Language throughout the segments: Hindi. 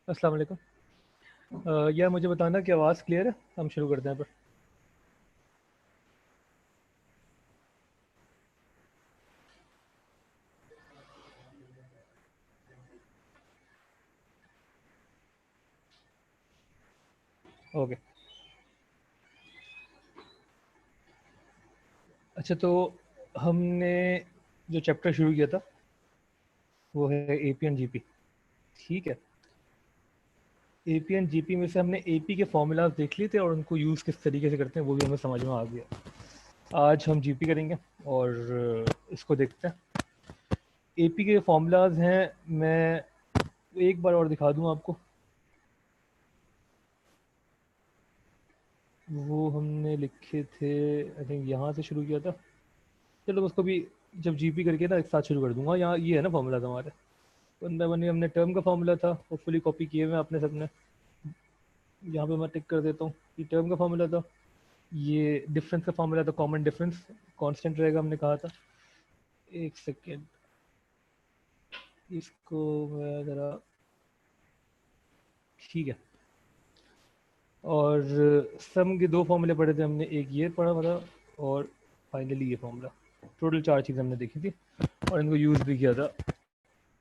अस्सलाम वालेकुम। यार मुझे बताना कि आवाज़ क्लियर है। हम शुरू करते हैं पर। ओके। अच्छा, तो हमने जो चैप्टर शुरू किया था वो है एपी एंड जीपी। ठीक है। एपी एंड जीपी में से हमने एपी के फॉर्मूलाज देख लिए थे और उनको यूज़ किस तरीके से करते हैं वो भी हमें समझ में आ गया। आज हम जीपी करेंगे और इसको देखते हैं। एपी के फॉर्मूलाज हैं, मैं एक बार और दिखा दूं आपको। वो हमने लिखे थे, आई थिंक यहाँ से शुरू किया था। चलो उसको भी जब जीपी करके ना एक साथ शुरू कर दूंगा। यहाँ ये है ना फॉर्मूलाज हमारे। बंदा बनी हमने टर्म का फॉर्मूला था, होपफुली कॉपी किए हुए हैं आपने सबने। यहाँ पे मैं टिक कर देता हूँ। ये टर्म का फॉर्मूला था, ये डिफरेंस का फॉर्मूला था, कॉमन डिफरेंस कांस्टेंट रहेगा हमने कहा था। एक सेकेंड, इसको मैं ज़रा, ठीक है। और सम के दो फॉर्मूले पढ़े थे हमने, एक ये पढ़ा था और फाइनली ये फॉर्मूला। टोटल चार चीज़ें हमने देखी थी और इनको यूज़ भी किया था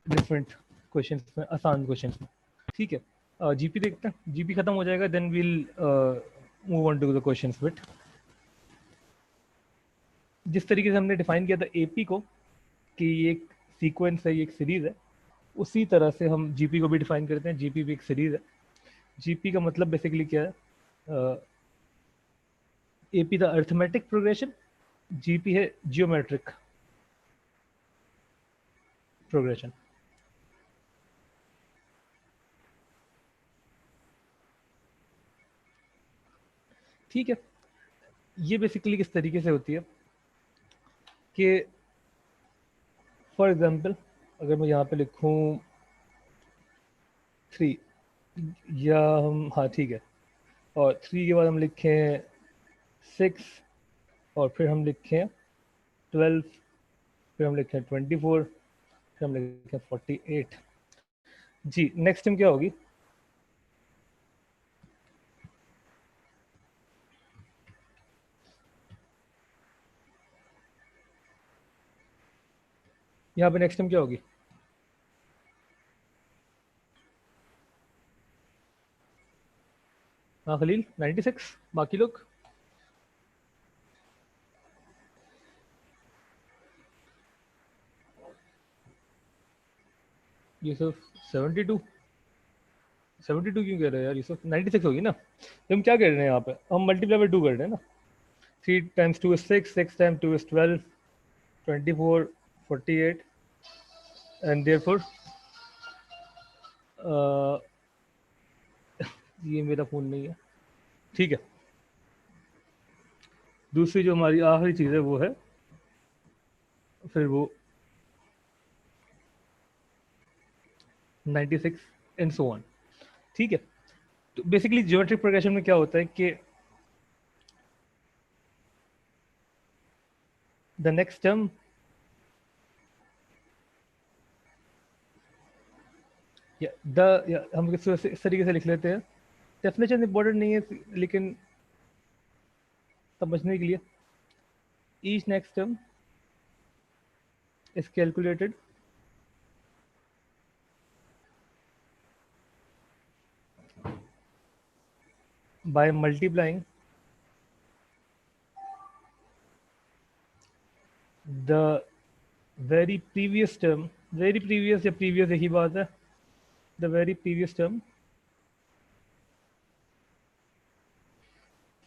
डिफरेंट क्वेश्चंस में, आसान क्वेश्चंस में। ठीक है। जीपी देखते हैं। जीपी खत्म हो जाएगा then will move on to the questions bit. जिस तरीके से हमने डिफाइन किया था एपी को कि ये एक सीक्वेंस है, ये एक सीरीज है, उसी तरह से हम जीपी को भी डिफाइन करते हैं। जीपी भी एक सीरीज है। जीपी का मतलब बेसिकली क्या है? एपी था अर्थमेटिक प्रोग्रेशन, जीपी है जियोमेट्रिक प्रोग्रेशन। ठीक है। ये बेसिकली किस तरीके से होती है कि फॉर एग्जांपल अगर मैं यहाँ पे लिखूँ 3, या हम, हाँ ठीक है, और 3 के बाद हम लिखें 6, और फिर हम लिखें 12, फिर हम लिखें 24, फिर हम लिखें 48। जी, नेक्स्ट टाइम क्या होगी? यहाँ पे नेक्स्ट टाइम क्या होगी? हाँ खलील, 96। बाकी लोग? यूसुफ 72। 72 क्यों कह रहे हो यार यूसुफ? 96 होगी ना। तो हम क्या कर रहे हैं यहाँ पे? हम मल्टीप्लाई बाई 2 कर रहे हैं ना। 3 times 2 is 6, 6 times 2 is 12, 24, 48, and therefore ये मेरा फ़ोन नहीं है। ठीक है। दूसरी जो हमारी आखिरी चीज़ है वो है फिर वो 96 एंड सो ऑन। ठीक है। तो बेसिकली ज्योमेट्रिक प्रोग्रेशन में क्या होता है कि द नेक्स्ट टर्म, या द, या हम इस तरीके से लिख लेते हैं। डेफिनेशन इंपॉर्टेंट नहीं है लेकिन समझने के लिए, each next term is calculated by multiplying the very previous term, very previous या previous एक ही बात है, the very previous term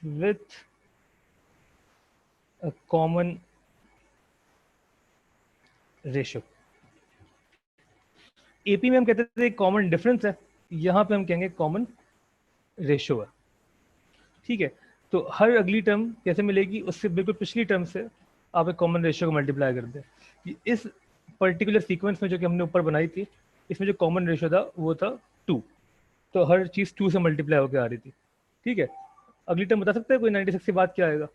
with a common ratio। AP में हम कहते थे कॉमन डिफरेंस है, यहाँ पे हम कहेंगे कॉमन रेशियो है। ठीक है। तो हर अगली टर्म कैसे मिलेगी? उससे बिल्कुल पिछली टर्म से आप एक कॉमन रेशियो को मल्टीप्लाई कर दें। इस पर्टिकुलर सीक्वेंस में जो कि हमने ऊपर बनाई थी, इसमें जो कॉमन रेशियो था वो था 2। तो हर चीज़ 2 से मल्टीप्लाई होकर आ रही थी। ठीक है। अगली टर्म बता सकते हैं कोई? 96 के बाद क्या आएगा?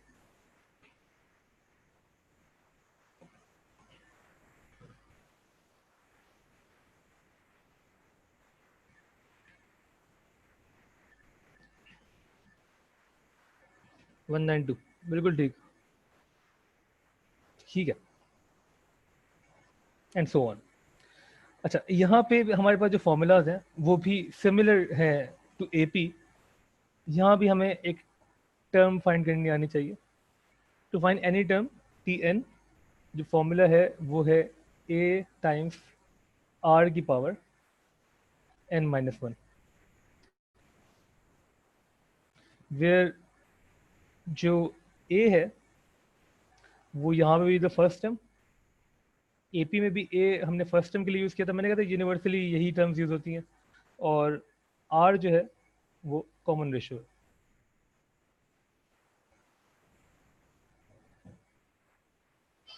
192, बिल्कुल ठीक, ठीक है, एंड सो ऑन। अच्छा, यहाँ पे हमारे पास जो फॉर्मूलाज हैं वो भी सिमिलर हैं टू एपी। यहाँ भी हमें एक टर्म फाइंड करनी आनी चाहिए। To find any term T N, जो फॉर्मूला है वो है ए टाइम्स आर की पावर n-1, वेयर जो ए है वो यहाँ पे भी द फर्स्ट टर्म, एपी में भी ए हमने फर्स्ट टर्म के लिए यूज़ किया था, मैंने कहा था यूनिवर्सली यही टर्म्स यूज़ होती हैं, और आर जो है वो कॉमन रेशियो है।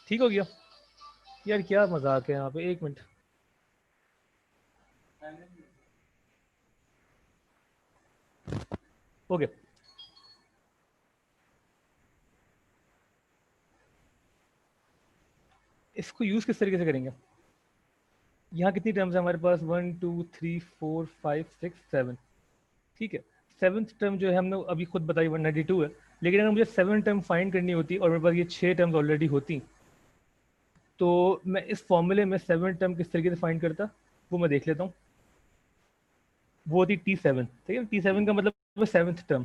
ठीक हो गया यार, क्या मजाक है यहाँ पे, एक मिनट। ओके, इसको यूज़ किस तरीके से करेंगे? यहाँ कितनी टर्म्स है हमारे पास? 1 2 3 4 5 6 7, ठीक है। सेवन्थ टर्म जो है हमने अभी खुद बताई 192 है, लेकिन अगर मुझे सेवन टर्म फाइंड करनी होती और मेरे पास ये 6 टर्म्स ऑलरेडी होती, तो मैं इस फॉर्मूले में सेवन टर्म किस तरीके से फाइंड करता वो मैं देख लेता हूँ। वो होती T7, ठीक है। T7 का मतलब सेवन्थ टर्म।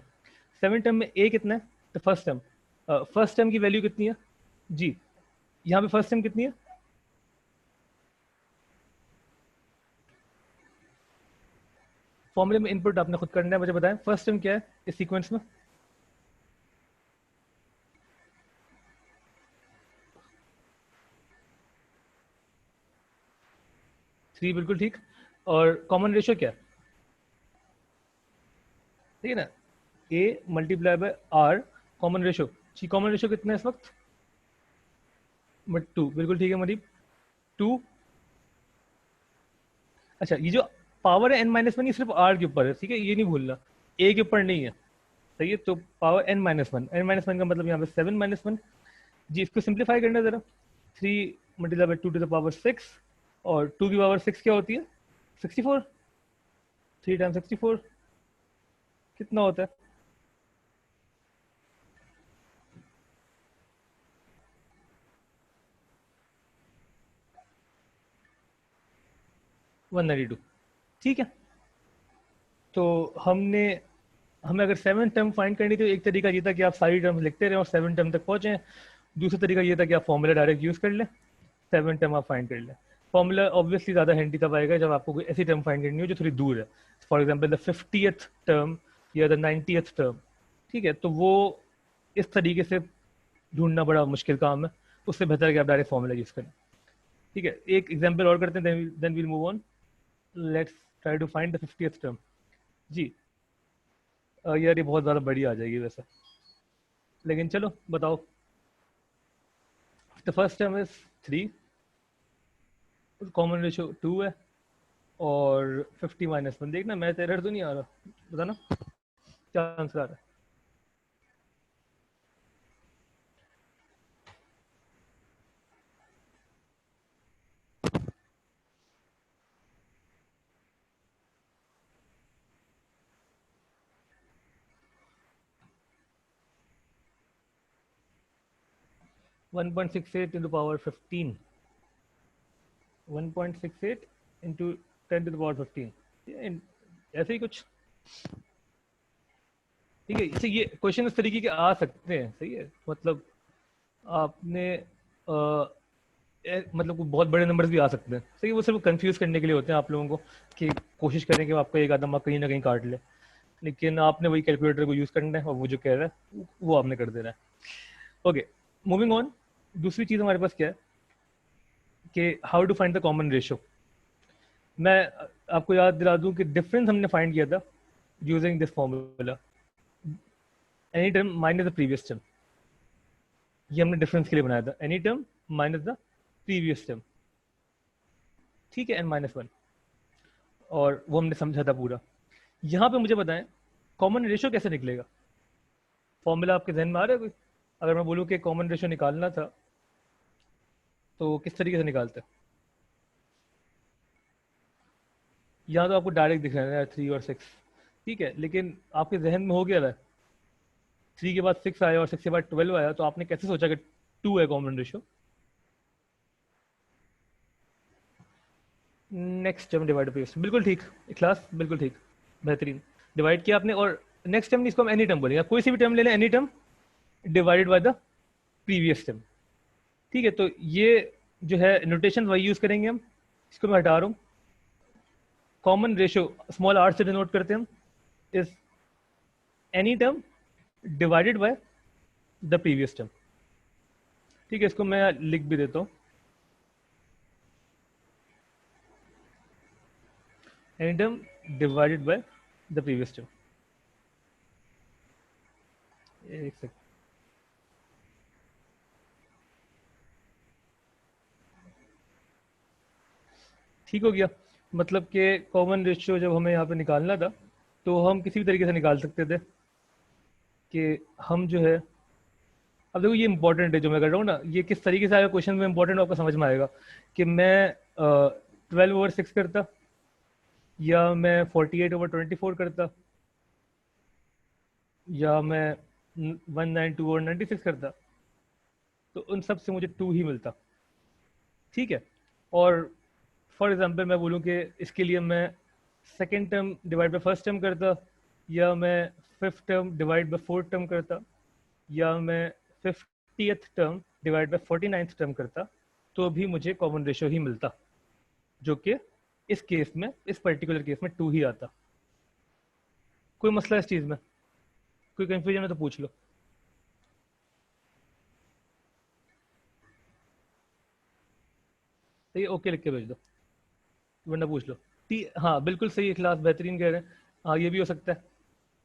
सेवन टर्म में ए कितना है? तो फर्स्ट टर्म, फर्स्ट टर्म की वैल्यू कितनी है जी? यहाँ पे फर्स्ट टर्म कितनी है? फॉर्मूले में इनपुट आपने खुद करना है, मुझे बताएं फर्स्ट टर्म क्या है इस सीक्वेंस में? 3, बिल्कुल ठीक। और कॉमन रेशियो क्या है? ठीक है ना, A multiply by R common ratio. जी, कॉमन रेशियो कितना है इस वक्त? बट 2, बिल्कुल ठीक है मरीब, 2। अच्छा, ये जो पावर है n-1 ये सिर्फ r के ऊपर है, ठीक है, ये नहीं भूलना, a के ऊपर नहीं है, सही है। तो पावर n-1 का मतलब यहाँ पे 7-1 जी। इसको सिंप्लीफाई करना जरा, 3 multiply by 2 to the power 6, और 2 की पावर 6 क्या होती है? 64। 3 टाइम 64 कितना होता है? 192, ठीक है। तो हमें अगर सेवन टर्म फाइंड करनी, तो एक तरीका ये था कि आप सारी टर्म्स लिखते रहे और सेवन टर्म तक पहुंचे। दूसरा तरीका ये था कि आप फॉर्मूला डायरेक्ट यूज कर लें, सेवन टर्म आप फाइंड कर लें। फॉर्मूला ऑब्वियसली ज़्यादा हैंडी तब आएगा जब आपको कोई ऐसी टर्म फाइंड करनी हो जो थोड़ी दूर है, for example the 50th term या द 90th टर्म, ठीक है। तो वो इस तरीके से ढूंढना बड़ा मुश्किल काम है, उससे बेहतर है कि आप डायरेक्ट फॉर्मूला यूज़ करें, ठीक है। एक एग्जाम्पल और करते हैं, then we'll move on. Let's try to find the 50th term जी। यार ये बहुत ज़्यादा बड़ी आ जाएगी वैसे, लेकिन चलो बताओ। The first term is 3, common ratio 2 है, और 50-1, देखना मैं एरर तो नहीं आ रहा, बताना क्या आंसर आ रहा है। 1.68 into power 15, 1.68 into 10 to the power 15, ऐसे ही कुछ, ठीक है। इसे ये क्वेश्चन इस तरीके के आ सकते हैं, सही है। मतलब आपने मतलब बहुत बड़े नंबर्स भी आ सकते हैं, सही है। वो सिर्फ कंफ्यूज करने के लिए होते हैं आप लोगों को, कि कोशिश करें कि आपका एक आदम कहीं ना कहीं काट ले, लेकिन आपने वही कैलकुलेटर को यूज़ करना है और वो जो कह रहा है वो आपने कर देना है। Okay, moving on. दूसरी चीज़ हमारे पास क्या है कि how to find the common ratio. मैं आपको याद दिला दूं कि डिफरेंस हमने फाइंड किया था using this formula, any term minus the previous term. ये हमने डिफरेंस के लिए बनाया था, any term minus the previous term, ठीक है, n-1, और वो हमने समझा था पूरा। यहाँ पे मुझे बताएं कॉमन रेशियो कैसे निकलेगा? फॉर्मूला आपके जहन में आ रहा है कोई? अगर मैं बोलूँ कि कॉमन रेशियो निकालना था तो किस तरीके से निकालते हैं? यहाँ तो आपको डायरेक्ट दिख रहा है 3 और 6, ठीक है, लेकिन आपके जहन में हो गया रहा है 3 के बाद 6 आया और 6 के बाद 12 आया, तो आपने कैसे सोचा कि 2 है common ratio? Next term divide by previous, बिल्कुल ठीक क्लास, बिल्कुल ठीक, बेहतरीन। डिवाइड किया आपने, और नेक्स्ट टर्म इसको हम एनी टर्म बोलेंगे, कोई सी भी टर्म ले लें, any term divided by the previous term. ठीक है, तो ये जो है नोटेशन वही यूज करेंगे हम। इसको मैं हटा रहा हूँ। कॉमन रेशियो स्मॉल आर से डिनोट करते हैं हम, is any term divided by the previous term. ठीक है, इसको मैं लिख भी देता हूँ, any term divided by the previous term. एक सेकंड, ठीक हो गया। मतलब कि कॉमन रेशियो जब हमें यहाँ पे निकालना था, तो हम किसी भी तरीके से निकाल सकते थे कि हम जो है, अब देखो ये इंपॉर्टेंट है जो मैं कर रहा हूँ ना, ये किस तरीके से आएगा क्वेश्चन में इंपॉर्टेंट आपको समझ में आएगा कि मैं 12/6 करता, या मैं 48/24 करता, या मैं 192/96 करता, तो उन सब से मुझे 2 ही मिलता। ठीक है, और फॉर एग्जांपल मैं बोलूँ कि इसके लिए मैं second term divide by first term करता, या मैं fifth term divide by fourth term करता, या मैं 50th term divide bye 49th term करता, तो भी मुझे कॉमन रेशियो ही मिलता, जो कि इस केस में, इस पर्टिकुलर केस में 2 ही आता। कोई मसला इस चीज़ में, कोई कंफ्यूजन है तो पूछ लो। तो ये ओके लिख के भेज दो, वरना पूछ लो। हाँ बिल्कुल सही है क्लास, बेहतरीन कह रहे हैं। हाँ ये भी हो सकता है,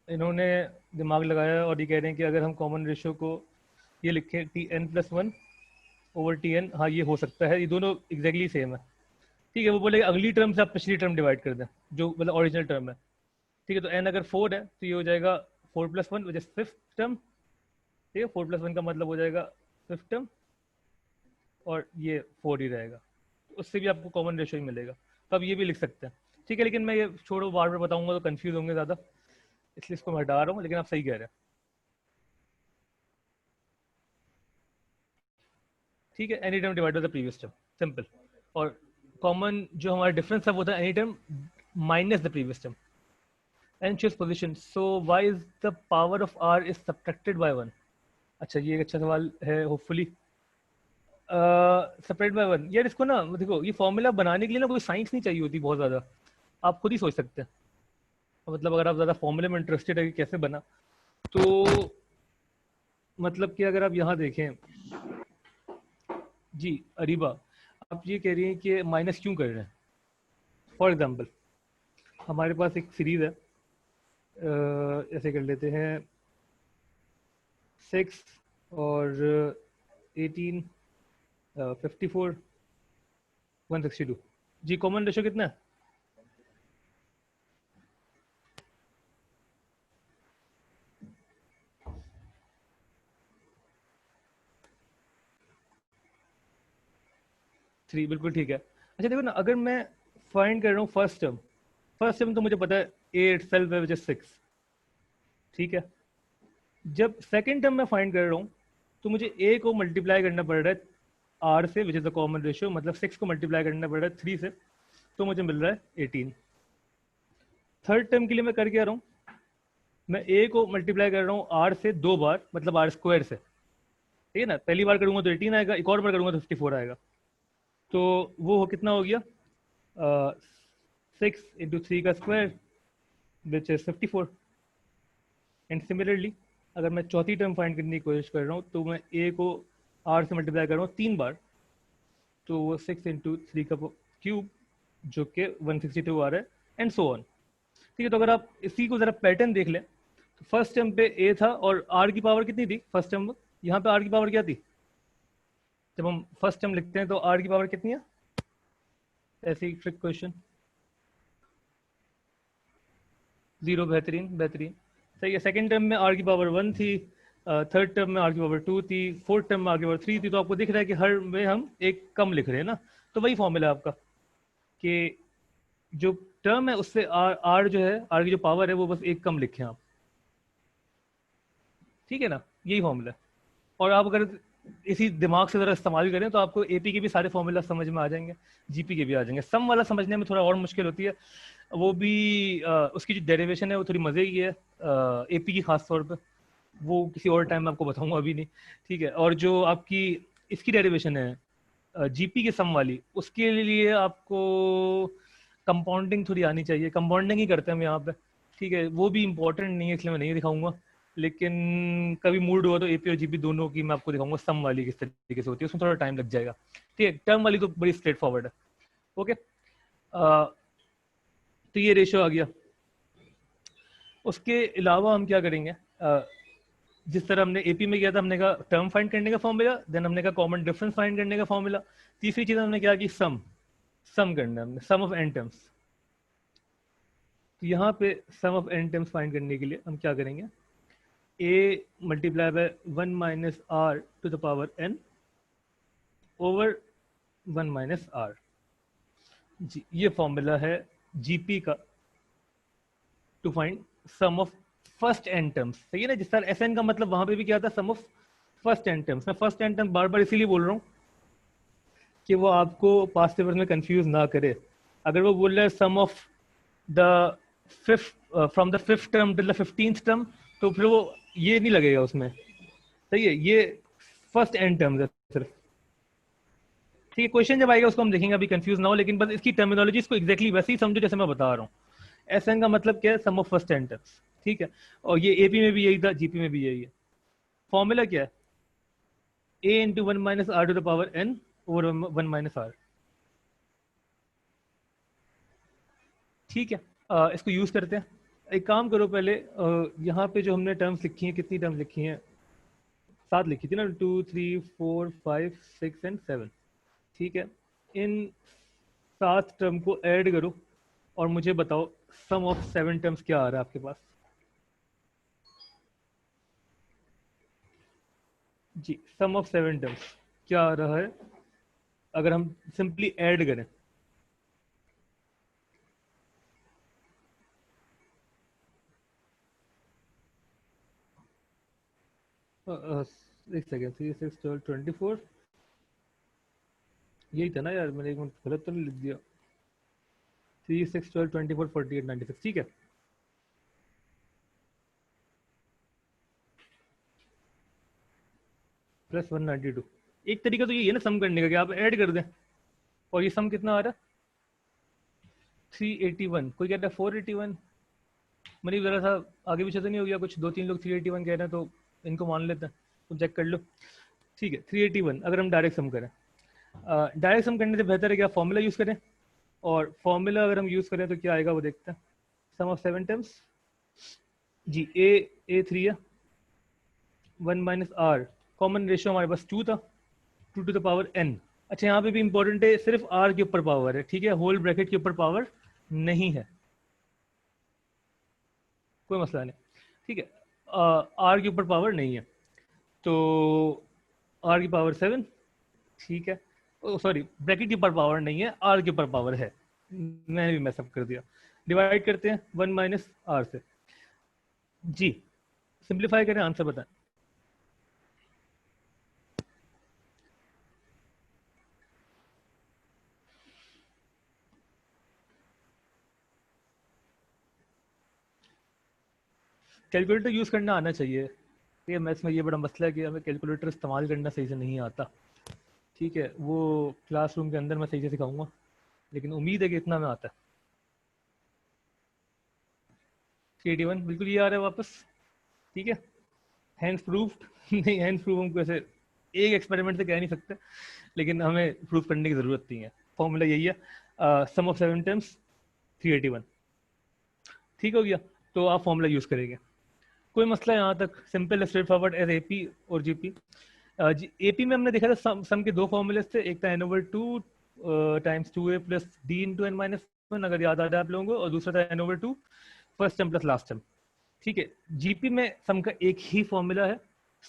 इन्होंने दिमाग लगाया और ये कह रहे हैं कि अगर हम कॉमन रेशियो को ये लिखें Tn+1/Tn, हाँ ये हो सकता है, ये दोनों एग्जैक्टली सेम है। ठीक है, वो बोले अगली टर्म से आप पिछली टर्म डिवाइड कर दें, जो मतलब ओरिजिनल टर्म है। ठीक है, तो n अगर 4 है तो ये हो जाएगा 4+1 विच इज फिफ्थ टर्म। ठीक है, 4+1 का मतलब हो जाएगा फिफ्थ टर्म, और ये 4 ही रहेगा, उससे भी आपको कॉमन रेशियो ही मिलेगा, तो आप ये भी लिख सकते हैं। ठीक है, लेकिन मैं ये छोड़ो, बार बार बताऊंगा तो कंफ्यूज होंगे ज़्यादा, इसलिए इसको मैं हटा रहा हूँ, लेकिन आप सही कह रहे हैं। ठीक है, any term divide by the previous term, simple. और कॉमन जो हमारा डिफरेंस है वो था any term minus the previous term and choose position, so why is the power of r is subtracted by 1। अच्छा, ये एक अच्छा सवाल है, होपफुली सेपरेट बाय 1। यार इसको ना देखो, ये फॉर्मूला बनाने के लिए ना कोई साइंस नहीं चाहिए होती बहुत ज़्यादा, आप खुद ही सोच सकते हैं। मतलब अगर आप ज़्यादा फॉर्मूले में इंटरेस्टेड है कि कैसे बना, तो मतलब कि अगर आप यहाँ देखें, जी अरीबा, आप ये कह रही हैं कि माइनस क्यों कर रहे हैं। फॉर एग्जांपल हमारे पास एक सीरीज है, ऐसे कर लेते हैं 6 और 18, 54, 162। जी कॉमन रेशो कितना है? थ्री, बिल्कुल ठीक है। अच्छा देखो ना, अगर मैं फाइंड कर रहा हूँ फर्स्ट टर्म तो मुझे पता है ए इटसेल्फ है विच इज 6। ठीक है, जब सेकंड टर्म में फाइंड कर रहा हूँ तो मुझे ए को मल्टीप्लाई करना पड़ रहा है आर से which is the common ratio, मतलब 6 को मल्टीप्लाई करना पड़ रहा है 3 से, तो मुझे मिल रहा है 18। थर्ड टर्म के लिए मैं कर क्या रहा हूँ, मैं ए को मल्टीप्लाई कर रहा हूँ आर से 2 बार, मतलब आर स्क्वायर से। ठीक है ना, पहली बार करूंगा तो 18 आएगा, एक और बार करूंगा तो 54 आएगा, तो वो कितना हो गया, 6 × 3 का square which is 54। And similarly अगर मैं चौथी टर्म फाइंड करने की कोशिश कर रहा हूँ, तो मैं ए को आर से मल्टीप्लाई कर रहा हूँ 3 बार, तो वो 6 × 3 का क्यूब जो कि 162 आ रहा है, एंड सो ऑन। ठीक है, तो अगर आप इसी को जरा पैटर्न देख लें, तो फर्स्ट टर्म पे ए था और आर की पावर कितनी थी फर्स्ट टर्म में, यहाँ पे आर की पावर क्या थी, जब हम फर्स्ट टर्म लिखते हैं तो आर की पावर कितनी है, ऐसे ही ट्रिक क्वेश्चन। 0, बेहतरीन बेहतरीन, सही है। सेकंड टर्म में आर की पावर 1 थी, थर्ड टर्म में आर की पावर 2 थी, फोर्थ टर्म में आर की पावर 3 थी, तो आपको दिख रहा है कि हर में हम एक कम लिख रहे हैं ना, तो वही फॉर्मूला है आपका कि जो टर्म है उससे आर जो है, आर की जो पावर है वो बस एक कम लिखें आप। ठीक है ना, यही फॉर्मूला है। और आप अगर इसी दिमाग से ज़रा इस्तेमाल करें तो आपको एपी के भी सारे फॉर्मूला समझ में आ जाएंगे, जीपी के भी आ जाएंगे। सम वाला समझने में थोड़ा और मुश्किल होती है, वो भी उसकी जो डेरिवेशन है वो थोड़ी मज़े की है, एपी की खास तौर पे, वो किसी और टाइम में आपको बताऊंगा, अभी नहीं। ठीक है, और जो आपकी इसकी डेरिवेशन है जीपी के सम वाली, उसके लिए आपको कंपाउंडिंग थोड़ी आनी चाहिए। कंपाउंडिंग ही करते हैं हम यहाँ पे, ठीक है, वो भी इंपॉर्टेंट नहीं है इसलिए मैं नहीं दिखाऊंगा, लेकिन कभी मूड हुआ तो एपी और जीपी दोनों की मैं आपको दिखाऊंगा सम वाली किस तरीके से होती है, उसमें थोड़ा टाइम लग जाएगा। ठीक है, टर्म वाली तो बड़ी स्ट्रेट फॉरवर्ड है। ओके, तो ये रेशियो आ गया। उसके अलावा हम क्या करेंगे, जिस तरह हमने एपी में किया था, हमने कहा टर्म फाइंड करने का फॉर्मूला, देन हमने कहा कॉमन डिफरेंस फाइंड करने का फॉर्मूला, तीसरी चीज हमने क्या की, सम करना है हमने, सम ऑफ एन टर्म्स। तो यहाँ पे sum of N terms find करने के लिए हम क्या करेंगे, A multiply by 1 minus R to the power N over 1 minus R. जी, ये फॉर्मूला है जीपी का to find sum of first N terms. सही है ना, जिस तरह एस एन का मतलब वहां पे भी क्या था, सम ऑफ फर्स्ट एन टर्म्स। मैं फर्स्ट एन टर्म्स बार बार इसीलिए बोल रहा हूँ कि वो आपको पास्ट पेपर में कंफ्यूज ना करे। अगर वो बोल रहा है sum of the fifth from the fifth term till the 15th term, तो फिर वो ये नहीं लगेगा उसमें। सही है, ये फर्स्ट एन टर्म्स है सिर्फ। ठीक है, क्वेश्चन जब आएगा उसको हम देखेंगे, अभी कंफ्यूज ना हो, लेकिन बस इसकी टर्मिनोलॉजी इसको एग्जैक्टली वैसे ही समझो जैसे मैं बता रहा हूँ। एस एन का मतलब क्या है, sum of first N terms. ठीक है, और ये एपी में भी यही था, जीपी में भी यही है। फॉर्मूला क्या है, A into 1 minus R to the power N over 1 minus R. ठीक है, इसको यूज करते हैं। एक काम करो पहले, यहाँ पे जो हमने टर्म्स लिखी हैं, कितनी टर्म्स लिखी हैं, 7 लिखी थी ना, 2 3 4 5 6 एंड 7। ठीक है, इन 7 टर्म को ऐड करो और मुझे बताओ सम ऑफ 7 टर्म्स क्या आ रहा है आपके पास। जी, सम ऑफ 7 टर्म्स क्या आ रहा है अगर हम सिंपली ऐड करें। एक सेकेंड, 3 6 12 24, यही था ना यार, मैंने एक मिनट गलत तो नहीं लिख दिया। 3 6 12 24 48 96, ठीक है। प्लस 192। एक तरीका तो ये है ना सम करने का कि आप ऐड कर दें, और ये सम कितना आ रहा है, 381। कोई कहता है 481, मतलब जरा सा आगे पीछे तो नहीं हो गया कुछ, 2 3 लोग 381 कह रहे हैं, तो इनको मान लेते हैं, तो चेक कर लो। ठीक है, 381 अगर हम डायरेक्ट सम करें, डायरेक्ट सम करने से बेहतर है कि आप फॉर्मूला यूज़ करें, और फॉर्मूला अगर हम यूज़ करें तो क्या आएगा वो देखते हैं। सम ऑफ 7 टर्म्स, जी ए 3 है, 1 माइनस आर, कॉमन रेशियो हमारे पास 2 था, 2 टू द पावर एन। अच्छा, यहाँ पे भी इंपॉर्टेंट है, सिर्फ आर के ऊपर पावर है, ठीक है, होल ब्रैकेट के ऊपर पावर नहीं है, कोई मसला नहीं। ठीक है, आर के ऊपर पावर नहीं है, तो आर की पावर 7। ठीक है, सॉरी, ब्रैकेट के ऊपर पावर नहीं है, आर के ऊपर पावर है, मैंने भी मैसअप कर दिया। डिवाइड करते हैं 1 माइनस आर से। जी, सिंप्लीफाई करें, आंसर बताएं। कैलकुलेटर यूज़ करना आना चाहिए। ये मैथ्स में ये बड़ा मसला है कि हमें कैलकुलेटर इस्तेमाल करना सही से नहीं आता। ठीक है, वो क्लासरूम के अंदर मैं सही से सिखाऊंगा, लेकिन उम्मीद है कि इतना में आता है। 381 बिल्कुल ये आ रहा है वापस। ठीक है, हैंड्स प्रूफ्ड नहीं, हैंड्स प्रूफ हम कैसे एक एक्सपेरिमेंट से कह नहीं सकते, लेकिन हमें प्रूफ करने की ज़रूरत नहीं है। फॉर्मूला यही है, सम ऑफ 7 टर्म्स 381। ठीक हो गया, तो आप फॉर्मूला यूज़ करेंगे, कोई मसला है यहाँ तक, simple straightforward as AP और जीपी। एपी में हमने देखा था सम के 2 फॉर्मूले थे, एक था n/2 times 2a plus d into n minus 1, अगर याद आ जाए आप लोगों को, और दूसरा था n/2 first term plus last term. ठीक है, जीपी में सम का एक ही फॉर्मूला है,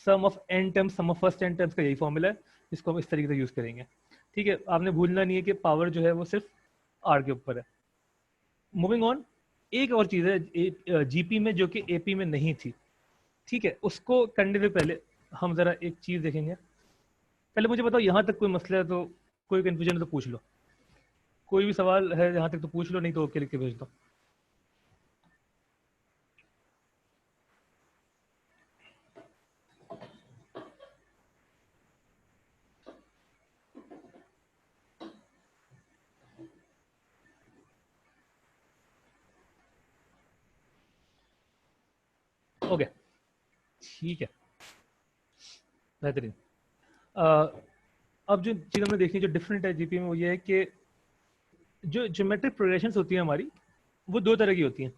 sum of N terms, sum of first N terms का यही फॉर्मूला है, जिसको हम इस तरीके से यूज करेंगे। ठीक है, आपने भूलना नहीं है कि पावर जो है वो सिर्फ आर के ऊपर है। मूविंग ऑन, एक और चीज है जीपी में जो कि एपी में नहीं थी। ठीक है, उसको करने से पहले हम जरा एक चीज देखेंगे। पहले मुझे बताओ, यहाँ तक कोई मसला है तो, कोई कंफ्यूजन है तो पूछ लो, कोई भी सवाल है यहाँ तक तो पूछ लो, नहीं तो ओके लिख के भेज दो। ओके, ठीक है, बेहतरीन। अब जो चीज़ हमने देखी जो डिफरेंट है जीपी में, वो ये है कि जो ज्योमेट्रिक प्रोग्रेशंस होती हैं हमारी, वो दो तरह की होती हैं।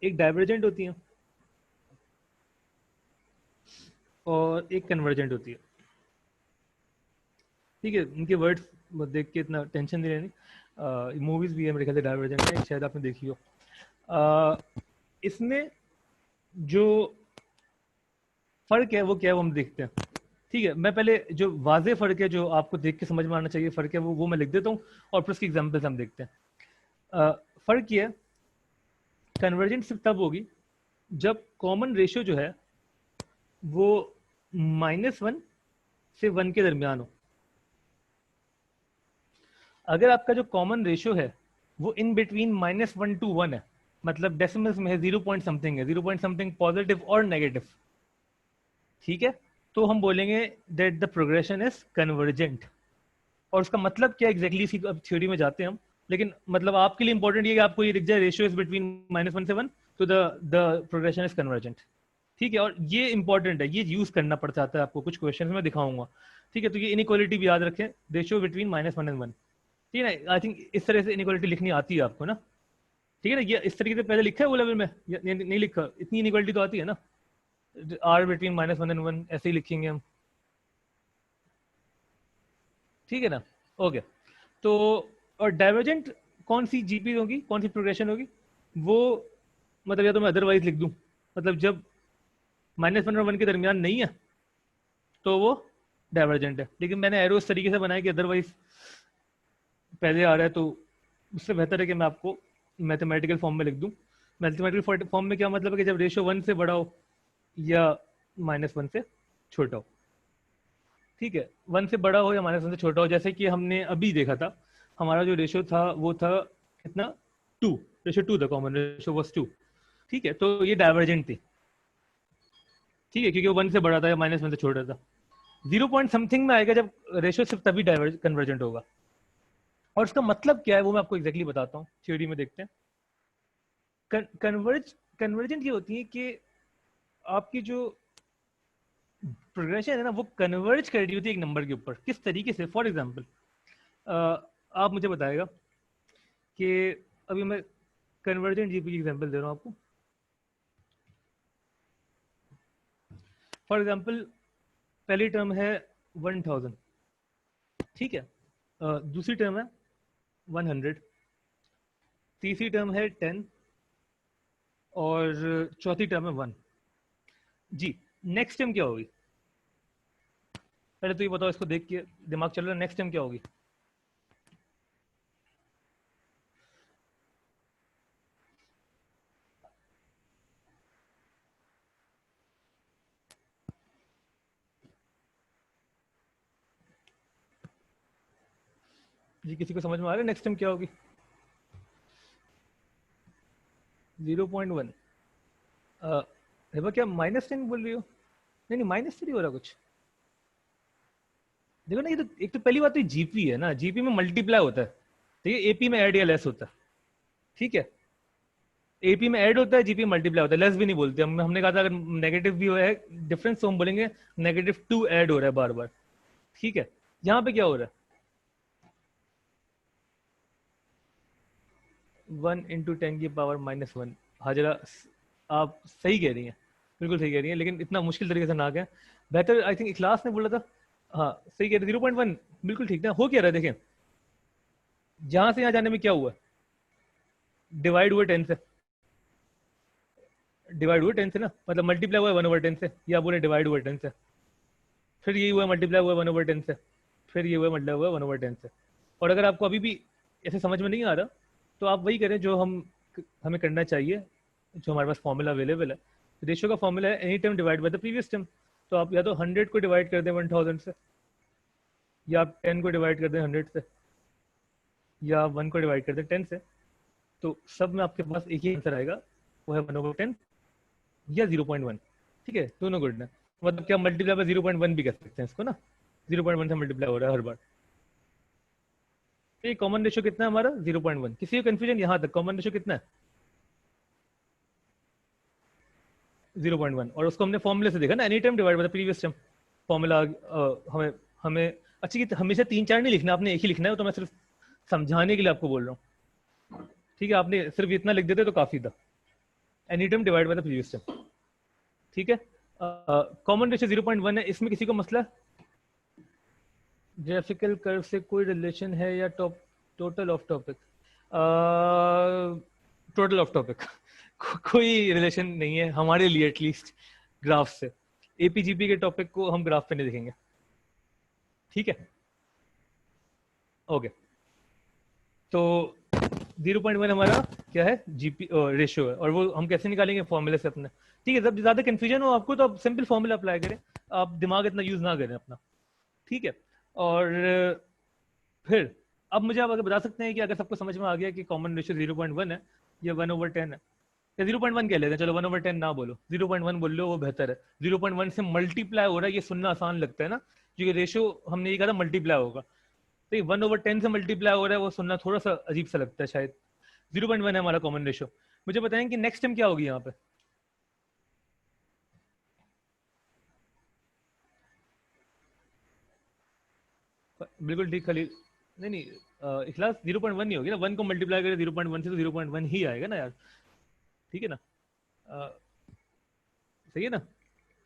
एक डाइवर्जेंट होती हैं और एक कन्वर्जेंट होती है। ठीक है, इनके वर्ड्स देख के इतना टेंशन नहीं लेनी। मूवीज भी है मेरे ख्याल से डाइवर्जेंट है, शायद आपने देखी हो। इसमें जो फर्क है वो क्या है वो हम देखते हैं। ठीक है, मैं पहले जो वाजे फर्क है जो आपको देख के समझ में आना चाहिए फर्क है वो मैं लिख देता हूँ, और फिर उसकी एग्जाम्पल्स हम देखते हैं। फर्क ये है, कन्वर्जेंट सिर्फ तब होगी जब कॉमन रेशियो जो है वो -1 से 1 के दरमियान हो। अगर आपका जो कॉमन रेशियो है वो इन बिटवीन -1 to 1 है, मतलब डेसिमल्स में है, 0 पॉइंट समथिंग है, 0 पॉइंट समथिंग पॉजिटिव और नेगेटिव, ठीक है, तो हम बोलेंगे that the progression is convergent. और उसका मतलब क्या एग्जैक्टली exactly, अब थ्योरी में जाते हैं हम, लेकिन मतलब आपके लिए इंपॉर्टेंट ये कि आपको ये दिख जाए रेशियो इज बिटवीन -1 से 1, तो द प्रोग्रेशन इज कन्वर्जेंट। ठीक है, और ये इंपॉर्टेंट है, ये यूज करना पड़ जाता है आपको कुछ क्वेश्चन में दिखाऊंगा। ठीक है, तो ये इनइक्वालिटी भी याद रखें, रेशियो बिटवीन -1 and 1। ठीक है ना, आई थिंक इस तरह से इनइक्वालिटी लिखनी आती है आपको ना। ठीक है ना, ये इस तरीके से पहले लिखा है वो लेवल में, नहीं लिखा, इतनी इनइक्वालिटी तो आती है ना, r बिटवीन -1 and 1 ऐसे ही लिखेंगे हम। ठीक है ना, ओके। तो और डाइवर्जेंट कौन सी जीपी होगी, कौन सी प्रोग्रेशन होगी वो, मतलब या तो मैं अदरवाइज लिख दूं, मतलब जब -1 और 1 के दरमियान नहीं है तो वो डाइवर्जेंट है। लेकिन मैंने एरो इस तरीके से बनाया कि अदरवाइज पहले आ रहा है, तो उससे बेहतर है कि मैं आपको मैथमेटिकल फॉर्म में लिख दूं। मैथमेटिकल फॉर्म में क्या मतलब है कि जब रेशियो 1 से बड़ा हो या -1 से छोटा हो। ठीक है, 1 से बड़ा हो या -1 से छोटा हो, जैसे कि हमने अभी देखा था, हमारा जो रेशियो था वो था कितना, 2, रेशियो 2 था, कॉमन रेशियो वाज 2। ठीक है, तो ये डाइवर्जेंट थी। ठीक है, क्योंकि वो 1 से बड़ा था या -1 से छोटा था। 0 पॉइंट समथिंग में आएगा जब रेशियो सिर्फ तभी कन्वर्जेंट होगा। और उसका मतलब क्या है वो मैं आपको एग्जैक्टली बताता हूँ, थ्योरी में देखते हैं। कन्वर्जेंट ये होती है कि आपकी जो प्रोग्रेशन है ना वो कन्वर्ज कर रही होती है एक नंबर के ऊपर। किस तरीके से, फॉर एग्जाम्पल आप मुझे बताएगा कि अभी मैं कन्वर्जेंट जीपी की एग्जांपल दे रहा हूँ आपको। फॉर एग्जांपल पहली टर्म है 1000, ठीक है, दूसरी टर्म है 100, तीसरी टर्म है 10 और चौथी टर्म है 1। जी, नेक्स्ट टर्म क्या होगी, पहले तो ये बताओ, इसको देख के दिमाग चल रहा है, नेक्स्ट टर्म क्या होगी। जी, किसी को समझ में आ रहा है नेक्स्ट टर्म क्या होगी। 0.1। क्या -10 बोल रही हो, नहीं नहीं -3 हो रहा कुछ। देखो ना, ये तो एक तो पहली बात तो जीपी है ना, जीपी में मल्टीप्लाई होता है, ठीक है, एपी में ऐड या लेस होता है। ठीक है, एपी में ऐड होता है, जीपी मल्टीप्लाई होता है, लेस भी नहीं बोलते हम। हमने कहा था अगर नेगेटिव भी है डिफरेंस तो हम बोलेंगे -2 ऐड हो रहा है बार बार। ठीक है, यहाँ पे क्या हो रहा है, 1 × 10⁻⁻1। हाजरा, आप सही कह रही हैं, बिल्कुल सही कह रही हैं, लेकिन इतना मुश्किल तरीके से ना कहें, बेहतर आई थिंक इखलास ने बोला था। हाँ सही कह रहे, 0.1 बिल्कुल ठीक ना। हो क्या रहा है देखें, जहां से यहाँ जाने में क्या हुआ, डिवाइड हुआ 10 से, डिवाइड हुआ 10 से ना, मतलब मल्टीप्लाई हुआ 1/10 से, या बोले डिवाइड हुआ 10 से, फिर ये हुआ मल्टीप्लाई हुआ 1/10 से, फिर ये हुआ मल्टीप्लाई हुआ 1/10 से। और अगर आपको अभी भी ऐसे समझ में नहीं आ रहा तो आप वही करें जो हमें करना चाहिए, जो हमारे पास फॉर्मूला अवेलेबल है, रेशियो का फॉर्मूला है any term divide by the previous term. तो आप या तो 100 को डिवाइड कर दें 1000 से, या आप 10 को डिवाइड कर दें 100 से, या 1 को डिवाइड कर दें 10 से। तो सब में आपके पास एक ही आंसर आएगा, वो है 1/10 या 0.1। ठीक है, दोनों गुड ना। मतलब क्या मल्टीप्लाई बाय 0.1 भी कह सकते हैं इसको ना, 0.1 से मल्टीप्लाई हो रहा है हर बार। ये कॉमन रेशियो कितना है हमारा 0.1। किसी को कंफ्यूजन यहाँ तक? कॉमन रेशियो कितना है 0.1, और उसको हमने फॉर्मूले से देखा ना, any time divide by the previous term. Formula हमें हमें अच्छी हमेशा 3-4 नहीं लिखना, आपने एक ही लिखना है। तो मैं सिर्फ समझाने के लिए आपको बोल रहा हूँ, ठीक है। आपने सिर्फ इतना लिख देते तो काफी था, any time divide by the previous term. ठीक है, कॉमन रेशियो 0.1 है। इसमें किसी को मसला? ग्राफिकल कर्व से कोई रिलेशन है या total of topic? Total of topic कोई रिलेशन नहीं है हमारे लिए, एटलीस्ट ग्राफ से। एपीजीपी के टॉपिक को हम ग्राफ पे नहीं देखेंगे। ठीक है, ओके। तो 0.1 हमारा क्या है, जीपी रेशियो है, और वो हम कैसे निकालेंगे फॉर्मूले से अपने। ठीक है, जब ज्यादा कंफ्यूजन हो आपको तो आप सिंपल फॉर्मूला अप्लाई करें, आप दिमाग इतना यूज ना करें अपना। ठीक है, और फिर अब मुझे आप अगर बता सकते हैं कि अगर सबको समझ में आ गया कि कॉमन रेशियो 0.1 है या 1/10 है, या 0.1 कह लेते हैं, चलो 1/10 ना बोलो, 0.1 बोल लो, वो बेहतर है। 0.1 से मल्टीप्लाई हो रहा है, ये सुनना आसान लगता है ना, क्योंकि रेशियो हमने ये कहा था मल्टीप्लाई होगा। तो ये 1/10 से मल्टीप्लाई हो रहा है, वो सुनना थोड़ा सा अजीब सा लगता है शायद। 0.1 है हमारा कॉमन रेशियो। मुझे बताएं कि नेक्स्ट टाइम क्या होगी यहाँ पे? बिल्कुल ठीक खलील। नहीं नहीं, इखलास 0.1 नहीं होगी ना, 1 को मल्टीप्लाई करें 0.1 से तो 0.1 ही आएगा ना यार। ठीक है ना, सही है ना।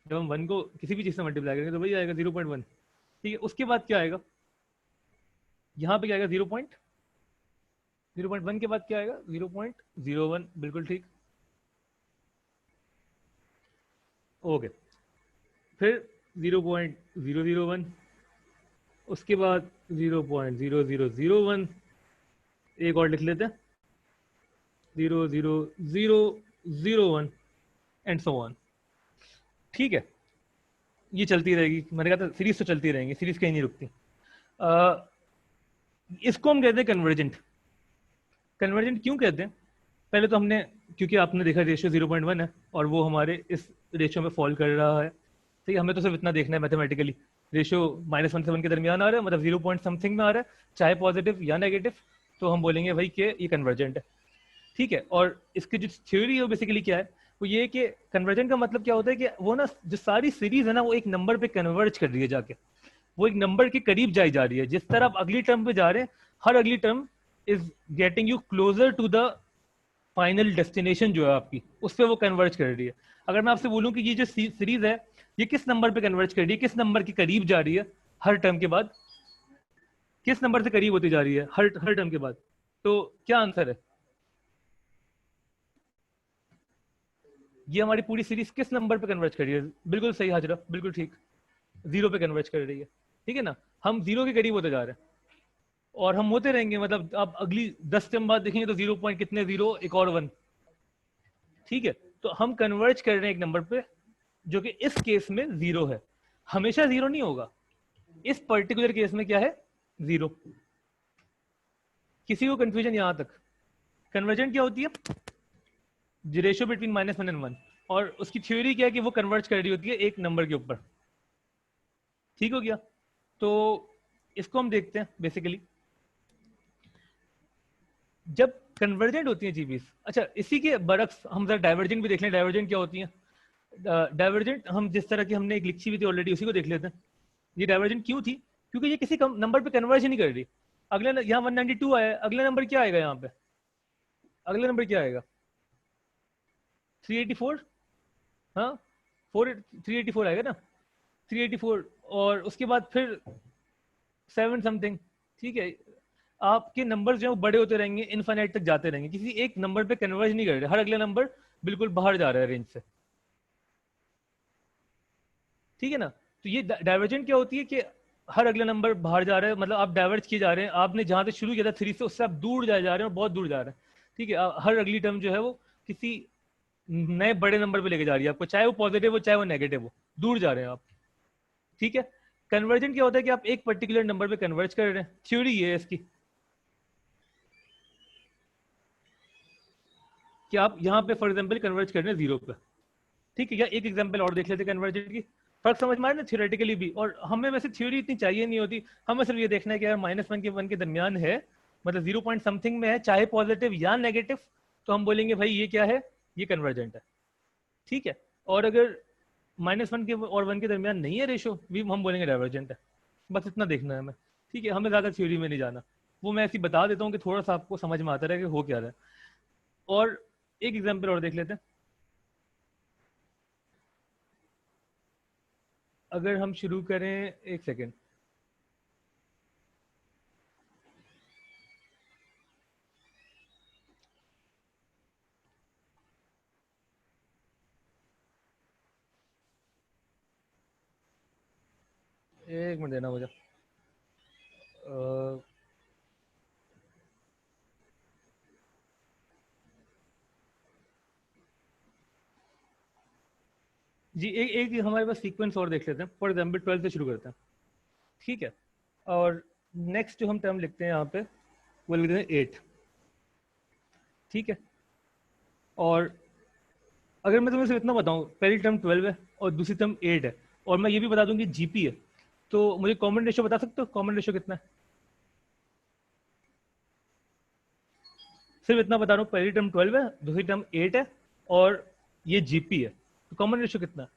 जब हम 1 को किसी भी चीज से मल्टीप्लाई करेंगे तो वही आएगा 0.1। ठीक है, उसके बाद क्या आएगा यहाँ पे? क्या आएगा 0.1 के बाद क्या आएगा? 0.01। बिल्कुल ठीक, ओके। फिर 0.001, उसके बाद 0.0001, एक और लिख लेते हैं 0.0001 एंड सो ऑन। ठीक है, ये चलती रहेगी। मैंने कहा था सीरीज तो चलती रहेंगी, सीरीज कहीं नहीं रुकती। इसको हम कहते हैं कन्वर्जेंट। कन्वर्जेंट क्यों कहते हैं? पहले तो हमने, क्योंकि आपने देखा रेशियो 0.1 है और वो हमारे इस रेशियो में फॉल कर रहा है। ठीक है, हमें तो सिर्फ इतना देखना है मैथमेटिकली, रेशियो -1 से 1 के दरमियान आ रहा है, मतलब 0 पॉइंट समथिंग में आ रहा है, चाहे पॉजिटिव या नेगेटिव, तो हम बोलेंगे भाई कि ये कन्वर्जेंट है। ठीक है, और इसकी जो थ्योरी है वो बेसिकली क्या है, वो ये कि कन्वर्जेंट का मतलब क्या होता है कि वो ना जो सारी सीरीज है ना, वो एक नंबर पे कन्वर्ज कर रही है जाके, वो एक नंबर के करीब जाई जा रही है। जिस तरह आप अगली टर्म पे जा रहे हैं, हर अगली term is getting you closer to the final destination जो है आपकी, उस पर वो कन्वर्ज कर रही है। अगर मैं आपसे बोलूं कि ये जो सीरीज है ये किस नंबर पे कन्वर्ज कर रही है, किस नंबर के करीब जा रही है हर टर्म के बाद, किस नंबर से करीब होती जा रही है हर हर टर्म के बाद, तो क्या आंसर है? ये हमारी पूरी सीरीज किस नंबर पे कन्वर्ज कर रही है? बिल्कुल सही हाजरा, बिल्कुल ठीक, 0 पे कन्वर्ज कर रही है। ठीक है ना, हम 0 के करीब होते जा रहे हैं और हम होते रहेंगे। मतलब आप अगली 10 टर्म बाद देखेंगे तो 0 पॉइंट कितने, 0 एक और 1। ठीक है, तो हम कन्वर्ज कर रहे हैं एक नंबर पे जो कि इस केस में 0 है। हमेशा 0 नहीं होगा, इस पर्टिकुलर केस में क्या है, 0। किसी को कंफ्यूजन यहां तक? कन्वर्जेंट क्या होती है? रेशियो बिटवीन -1 एंड 1, और उसकी थ्योरी क्या है कि वो कन्वर्ज कर रही होती है एक नंबर के ऊपर। ठीक हो गया, तो इसको हम देखते हैं बेसिकली जब कन्वर्जेंट होती है जीबीस। अच्छा, इसी के बरक्स हम जरा डाइवर्जेंट भी देख लें। डाइवर्जेंट क्या होती है? डाइवर्जेंट हम जिस तरह की हमने एक लिखी हुई थी ऑलरेडी, उसी को देख लेते हैं। ये डाइवर्जेंट क्यों थी? क्योंकि ये किसी नंबर पे कन्वर्ज ही नहीं कर रही। अगला यहाँ 192 आया, अगला नंबर क्या आएगा यहाँ पे? अगला नंबर क्या आएगा? 384। हाँ, 384 आएगा ना, 384, और उसके बाद फिर 7 समथिंग। ठीक है, आपके नंबर जो है वो बड़े होते रहेंगे, इनफाइनाइट तक जाते रहेंगे, किसी एक नंबर पे कन्वर्ज नहीं कर रहे, हर अगला नंबर बिल्कुल बाहर जा रहा है रेंज से। ठीक है ना, तो ये डाइवर्जेंट क्या होती है कि हर अगला नंबर बाहर जा रहा है, मतलब आप डाइवर्ज किए जा रहे हैं। आपने जहां से शुरू किया था 3 से, उससे आप दूर जा रहे हैं और बहुत दूर जा रहे हैं। ठीक है, हर अगली टर्म जो है वो किसी नए बड़े नंबर पे लेके जा रही है आपको, चाहे वो पॉजिटिव हो चाहे वो नेगेटिव हो, दूर जा रहे हैं आप। ठीक है, कन्वर्जन क्या होता है कि आप एक पर्टिकुलर नंबर पे कन्वर्ज कर रहे हैं, थ्योरी ये है इसकी कि आप यहाँ पे फॉर एग्जाम्पल कन्वर्ज कर रहे हैं जीरो पे। ठीक है, या एक एग्जाम्पल और देख लेते हैं कन्वर्जन की, फर्क समझ में आ रहा है ना थियोरेटिकली भी। और हमें वैसे थ्योरी इतनी चाहिए नहीं होती, हमें सिर्फ ये देखना है कि यार -1 के 1 के दरमियान है, मतलब 0 पॉइंट समथिंग में है, चाहे पॉजिटिव या नेगेटिव, तो हम बोलेंगे भाई ये क्या है, ये कन्वर्जेंट है। ठीक है, और अगर -1 के और 1 के दरमियान नहीं है रेशो भी, हम बोलेंगे डाइवर्जेंट है। बस इतना देखना है हमें। ठीक है, हमें ज़्यादा थ्योरी में नहीं जाना, वो मैं ऐसी बता देता हूँ कि थोड़ा सा आपको समझ में आता रहे कि हो क्या रहा है। और एक एग्जाम्पल और देख लेते हैं। अगर हम शुरू करें, एक सेकेंड, एक मिनट देना मुझे। जी एक हमारे पास सीक्वेंस और देख लेते हैं। फॉर एग्जाम्पल 12 से शुरू करते हैं। ठीक है, और नेक्स्ट जो हम टर्म लिखते हैं यहाँ पे वो लिखते हैं 8। ठीक है, और अगर मैं तुम्हें सिर्फ इतना बताऊँ, पहली टर्म 12 है और दूसरी टर्म 8 है, और मैं ये भी बता दूँ कि जीपी है, तो मुझे कॉमन रेशियो बता सकते हो, कॉमन रेशियो कितना है? सिर्फ इतना बता रहा हूँ, पहली टर्म 12 है, दूसरी टर्म 8 है, और ये जीपी है, तो कॉमन रेशियो कितना है?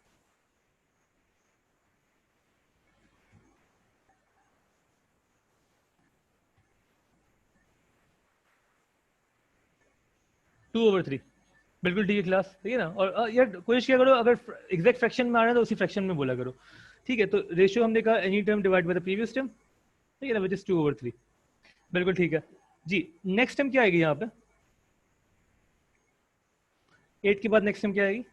2/3। बिल्कुल ठीक है क्लास, ठीक है ना। और यार कोशिश क्या करो, अगर एग्जैक्ट फ्रैक्शन में आ रहा है तो उसी फ्रैक्शन में बोला करो। ठीक है, तो रेशियो हमने कहा any term divide by the previous term, ठीक है ना, विच इज 2/3। बिल्कुल ठीक है जी। नेक्स्ट टर्म क्या आएगी यहाँ पे? 8 के बाद नेक्स्ट टर्म क्या आएगी?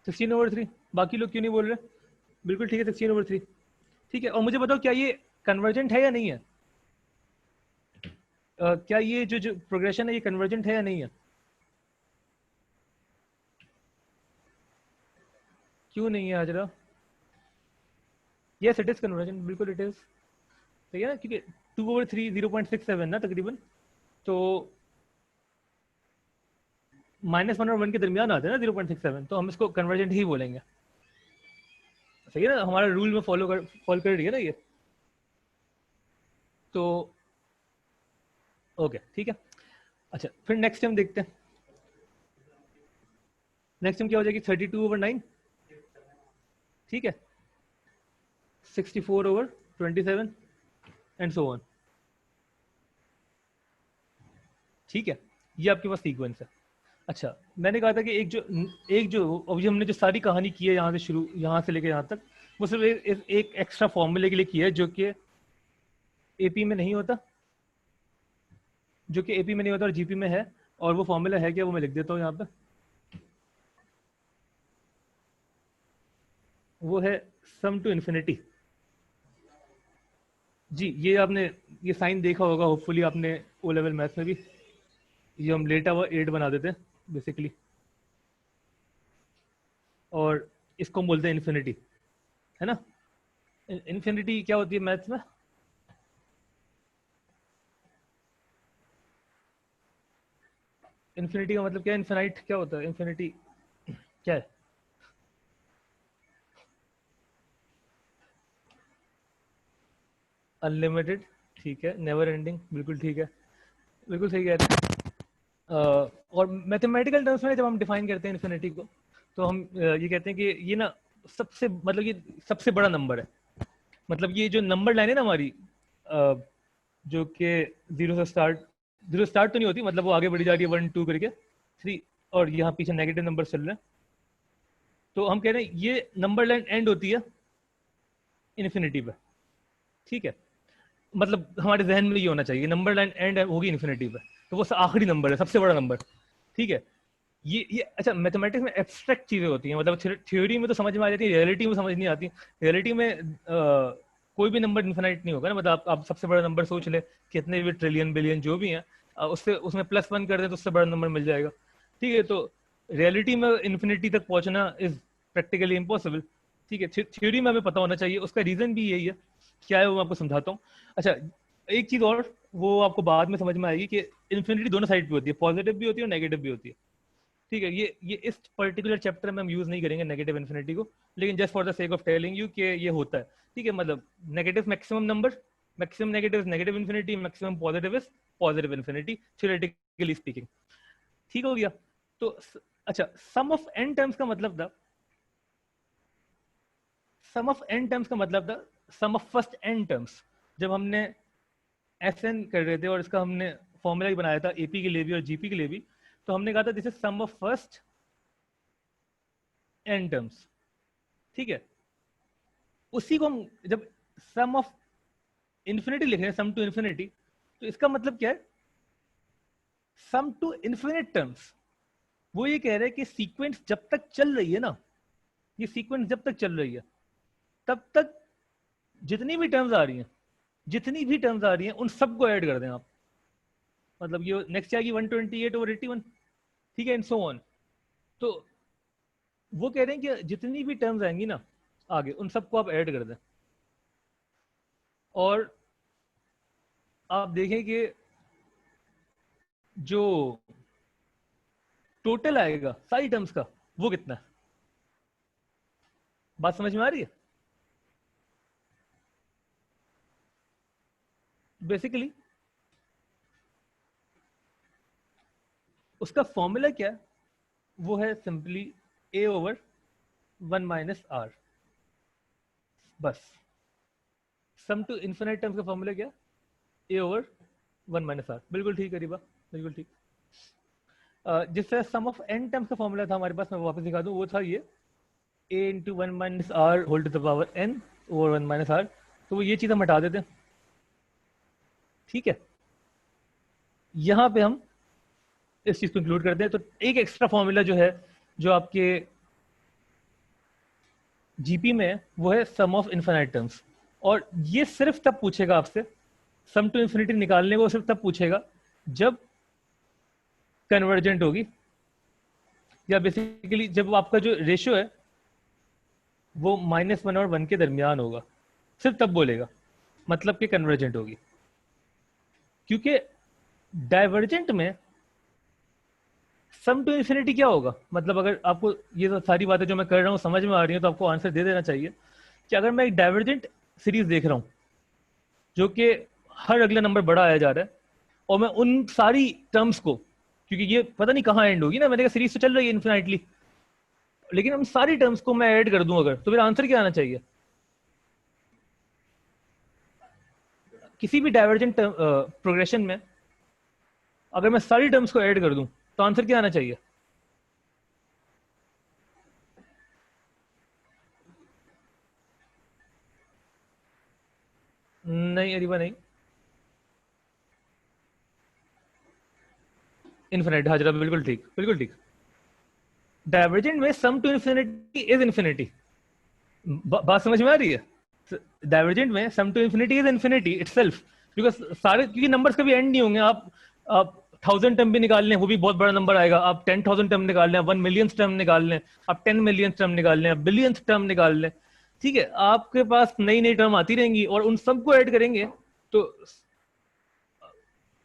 16/3। बाकी लोग क्यों नहीं बोल रहे? बिल्कुल ठीक है, 16/3। ठीक है, और मुझे बताओ क्या ये कन्वर्जेंट है या नहीं है? क्या ये जो प्रोग्रेशन है ये कन्वर्जेंट है या नहीं है? क्यों नहीं है Hajra? Yes it is convergent, बिल्कुल इट इज। ठीक है ना, क्योंकि 2/3 0.67 ना तकरीबन, तो -1 और 1 के दरमियान आते हैं ना 0.67, तो हम इसको कन्वर्जेंट ही बोलेंगे। सही है ना, हमारा रूल में फॉलो कर रही है ना ये, तो ओके ठीक है। अच्छा, फिर नेक्स्ट टाइम देखते हैं। नेक्स्ट टाइम क्या हो जाएगी? 32/9। ठीक है, 64/27 एंड सो ऑन। ठीक है, ये आपके पास सीक्वेंस है। अच्छा, मैंने कहा था कि एक जो अभी हमने जो सारी कहानी की है यहाँ से शुरू, यहाँ से लेकर यहाँ तक, वो सिर्फ एक एक्स्ट्रा फॉर्मूले के लिए की है, जो कि एपी में नहीं होता, जो कि एपी में नहीं होता और जीपी में है। और वो फॉर्मूला है क्या, वो मैं लिख देता हूँ यहाँ पे। वो है सम टू इन्फिनिटी। जी, ये आपने ये साइन देखा होगा होपफुली आपने ओ लेवल मैथ्स में भी। ये हम लेटा हुआ 8 बना देते हैं बेसिकली, और इसको हम बोलते हैं इन्फिनिटी, है ना। इन्फिनिटी क्या होती है मैथ्स में? इन्फिनिटी का मतलब क्या है? इन्फिनाइट क्या होता है? इन्फिनिटी क्या है? अनलिमिटेड, ठीक है। नेवर एंडिंग, बिल्कुल ठीक है, बिल्कुल सही कह रहे हैं। और मैथमेटिकल टर्म्स में जब हम डिफाइन करते हैं इन्फिनिटी को, तो हम ये कहते हैं कि ये ना सबसे मतलब ये सबसे बड़ा नंबर है। मतलब ये जो नंबर लाइन है ना हमारी, अ, जो कि जीरो स्टार्ट तो नहीं होती, मतलब वो आगे बढ़ी जा रही है 1 2 करके 3, और यहाँ पीछे नेगेटिव नंबर चल रहे हैं, तो हम कह रहे हैं ये नंबर लाइन एंड होती है इन्फिनिटी पे। ठीक है, मतलब हमारे जहन में ये होना चाहिए, नंबर लाइन एंड होगी इन्फिनिटी पे, तो वो आखिरी नंबर है, सबसे बड़ा नंबर। ठीक है, ये अच्छा, मैथमेटिक्स में एब्स्ट्रैक्ट चीजें होती हैं, मतलब थ्योरी में तो समझ में आ जाती है, रियलिटी में समझ नहीं आती। रियलिटी में कोई भी नंबर इन्फिनाइट नहीं होगा ना, मतलब आप सबसे बड़ा नंबर सोच ले, कितने भी ट्रिलियन बिलियन जो भी हैं, उससे उसमें +1 कर दें तो उससे बड़ा नंबर मिल जाएगा। ठीक है, तो रियलिटी में इन्फिनिटी तक पहुंचना इज प्रैक्टिकली इम्पॉसिबल। ठीक है, थ्योरी में हमें पता होना चाहिए, उसका रीजन भी यही है। क्या है वो मैं आपको समझाता हूँ। अच्छा, एक चीज और, वो आपको बाद में समझ में आएगी कि इन्फिनिटी दोनों साइड पे होती है, पॉजिटिव भी होती है और नेगेटिव भी होती है। ठीक है, ये इस पर्टिकुलर चैप्टर में हम यूज नहीं करेंगे नेगेटिव इन्फिनिटी को, लेकिन just for the sake of telling you कि ये होता है। ठीक है, मतलब negative maximum number, maximum negative negative infinity, maximum positive is positive infinity, theoretically speaking. ठीक हो गया। तो अच्छा, सम ऑफ n टर्म्स का मतलब था, सम ऑफ n टर्म्स का मतलब था सम ऑफ फर्स्ट n टर्म्स। जब हमने Sn कर रहे थे और इसका हमने फॉर्मूला ही बनाया था एपी के लिए भी और जीपी के लिए भी, तो हमने कहा था this is sum of first n terms. ठीक है, उसी को हम जब सम ऑफ इन्फिनिटी लिख रहे हैं, सम टू इन्फिनिटी, तो इसका मतलब क्या है, सम टू इन्फिनिट टर्म्स। वो ये कह रहे हैं कि सीक्वेंस जब तक चल रही है ना, ये सीक्वेंस जब तक चल रही है तब तक जितनी भी टर्म्स आ रही हैं, जितनी भी टर्म्स आ रही हैं उन सबको ऐड कर दें आप। मतलब ये नेक्स्ट आएगी 128/81, ठीक है, एंड सो ऑन। तो वो कह रहे हैं कि जितनी भी टर्म्स आएंगी ना आगे, उन सबको आप ऐड कर दें, और आप देखें कि जो टोटल आएगा सारी टर्म्स का वो कितना है। बात समझ में आ रही है? बेसिकली उसका फॉर्मूला क्या है, वो है सिंपली a/1 - r। बस, सम टू इन्फिनिट टर्म्स का फॉर्मूला क्या, a/1 - r। बिल्कुल ठीक है रिबा, बिल्कुल ठीक। जिससे सम ऑफ n टर्म्स का फॉर्मूला था हमारे पास, मैं वापस दिखा दूं, वो था ये a × 1 - r whole to the power n over 1 - r। तो वो ये चीज हम हटा देते हैं। ठीक है, यहां पे हम इस चीज को इंक्लूड करते हैं। तो एक एक्स्ट्रा फॉर्मूला जो है, जो आपके जीपी में है, वो है सम ऑफ इन्फिनाइट टर्म्स। और ये सिर्फ तब पूछेगा आपसे, सम टू इन्फिनिटी निकालने को सिर्फ तब पूछेगा जब कन्वर्जेंट होगी, या बेसिकली जब आपका जो रेशियो है वो -1 और 1 के दरमियान होगा, सिर्फ तब बोलेगा, मतलब कि कन्वर्जेंट होगी। क्योंकि डाइवर्जेंट में सम टू इन्फिनिटी क्या होगा, मतलब अगर आपको ये तो सारी बातें जो मैं कर रहा हूँ समझ में आ रही है, तो आपको आंसर दे देना चाहिए कि अगर मैं एक डाइवर्जेंट सीरीज देख रहा हूँ जो कि हर अगला नंबर बड़ा आया जा रहा है, और मैं उन सारी टर्म्स को, क्योंकि ये पता नहीं कहाँ एंड होगी ना, मैंने कहा सीरीज तो चल रही है इन्फिनाइटली, लेकिन उन सारी टर्म्स को मैं ऐड कर दूं अगर, तो मेरा आंसर क्या आना चाहिए। किसी भी डाइवर्जेंट प्रोग्रेशन में अगर मैं सारी टर्म्स को ऐड कर दूं तो आंसर क्या आना चाहिए। नहीं अरीबा, नहीं, इन्फिनिट, हाजरा, बिल्कुल ठीक, बिल्कुल ठीक। डाइवर्जेंट में sum to infinity is infinity. बात समझ में आ रही है? डाइवर्जेंट में sum to infinity is infinity itself, because सारे, क्योंकि नंबर्स कभी एंड नहीं होंगे। आप 1000 टर्म भी निकाल लें वो भी बहुत बड़ा नंबर आएगा, आप 10,000 टर्म निकाल लें, 1 मिलियन टर्म निकाल लें, आप 10 मिलियन टर्म निकाल लें, आप बिलियन टर्म निकाल लें, ठीक है, आपके पास नई नई टर्म आती रहेंगी, और उन सबको ऐड करेंगे तो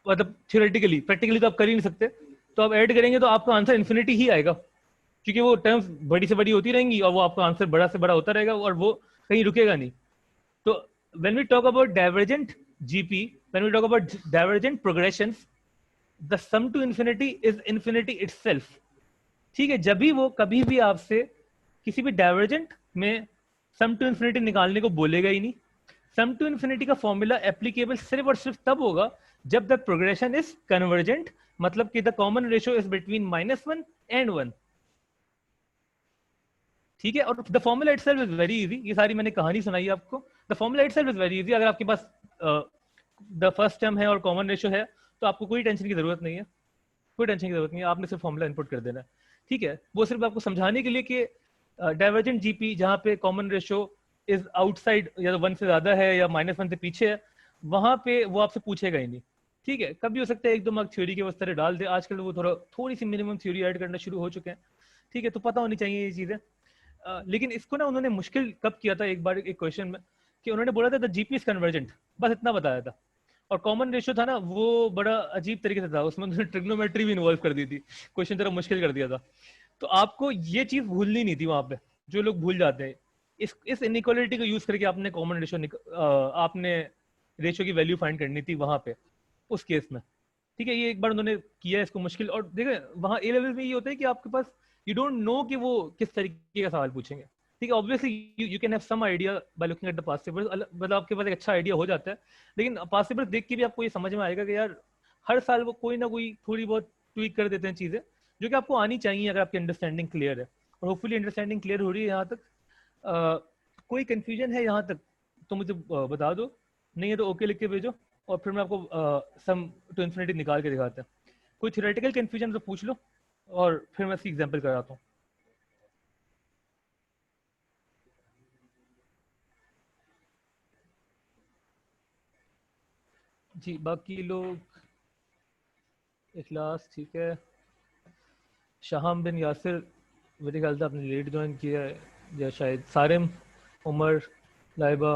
मतलब थियोरेटिकली, प्रैक्टिकली तो आप कर ही नहीं सकते, तो आप ऐड करेंगे तो आपका आंसर इन्फिनिटी ही आएगा, क्योंकि वो टर्म्स बड़ी से बड़ी होती रहेंगी और वो आपका आंसर बड़ा से बड़ा होता रहेगा, और वो कहीं रुकेगा नहीं। तो when we talk about divergent GP, when we talk about divergent progressions, the sum to infinity is infinity itself। ठीक है, जब भी वो कभी भी आपसे किसी भी डाइवर्जेंट में सम टू इन्फिनिटी निकालने को बोलेगा ही नहीं। सम टू इन्फिनिटी का फॉर्मूला एप्लीकेबल सिर्फ और सिर्फ तब होगा जब द प्रोग्रेशन इज कन्वर्जेंट, मतलब कि the common ratio is between -1 and 1। ठीक है, और the formula itself is very easy. ये सारी मैंने कहानी सुनाई आपको। The formula itself is very easy. अगर आपके पास द फर्स्ट टर्म है और कॉमन रेशियो है तो आपको कोई टेंशन की जरूरत नहीं है, कोई टेंशन की जरूरत नहीं है, आपने सिर्फ फॉर्मूला इनपुट कर देना है। ठीक है, वो सिर्फ आपको समझाने के लिए कि डाइवर्जेंट जीपी जहाँ पे कॉमन रेशो इज आउटसाइड या तो 1 से ज्यादा है या -1 से पीछे है, वहां पे वो आपसे पूछेगा ही नहीं। ठीक है, कभी हो सकता है एक दो मार्क थ्योरी के उस तरह डाल दे, आजकल वो थोड़ी सी मिनिमम थ्योरी ऐड करना शुरू हो चुके हैं। ठीक है, तो पता होनी चाहिए ये चीजें। लेकिन इसको ना उन्होंने मुश्किल कब किया था, एक बार एक क्वेश्चन में, कि उन्होंने बोला था द जीपी इज कन्वर्जेंट, बस इतना बताया था। और कॉमन रेशियो था ना, वो बड़ा अजीब तरीके से था, उसमें उन्होंने ट्रिग्नोमेट्री भी इन्वॉल्व कर दी थी, क्वेश्चन जरा मुश्किल कर दिया था। तो आपको ये चीज भूलनी नहीं थी वहां पे, जो लोग भूल जाते हैं। इस इनइक्वालिटी को यूज करके आपने कॉमन रेशियो आपने रेशियो की वैल्यू फाइंड करनी थी वहां पे, उस केस में। ठीक है, ये एक बार उन्होंने किया इसको मुश्किल। और देखिए वहां ए लेवल में ये होता है कि आपके पास यू डोंट नो कि वो किस तरीके का सवाल पूछेंगे। ठीक है, obviously you can have some idea by looking at the past papers, मतलब आपके पास एक अच्छा आइडिया हो जाता है। लेकिन पास्ट पेपर्स देख के भी आपको ये समझ में आएगा कि यार हर साल वो कोई ना कोई थोड़ी बहुत ट्वीक कर देते हैं चीजें, जो कि आपको आनी चाहिए अगर आपकी अंडरस्टैंडिंग क्लियर है। और होपफुली अंडरस्टैंडिंग क्लियर हो रही है यहाँ तक। कोई कंफ्यूजन है यहाँ तक तो मुझे बता दो, नहीं है तो ओके लिख के भेजो, और फिर मैं आपको सम टू इन्फिनिटी निकाल के दिखाता हूँ। कोई थ्योरेटिकल कंफ्यूजन तो पूछ लो, और फिर मैं इसकी एग्जांपल कराता हूँ। जी बाकी लोग, इखलास ठीक है, शाहम बिन यासिर मेरे ख्याल से आपने लेट ज्वाइन किया है, या शायद सारिम, उमर, लाइबा,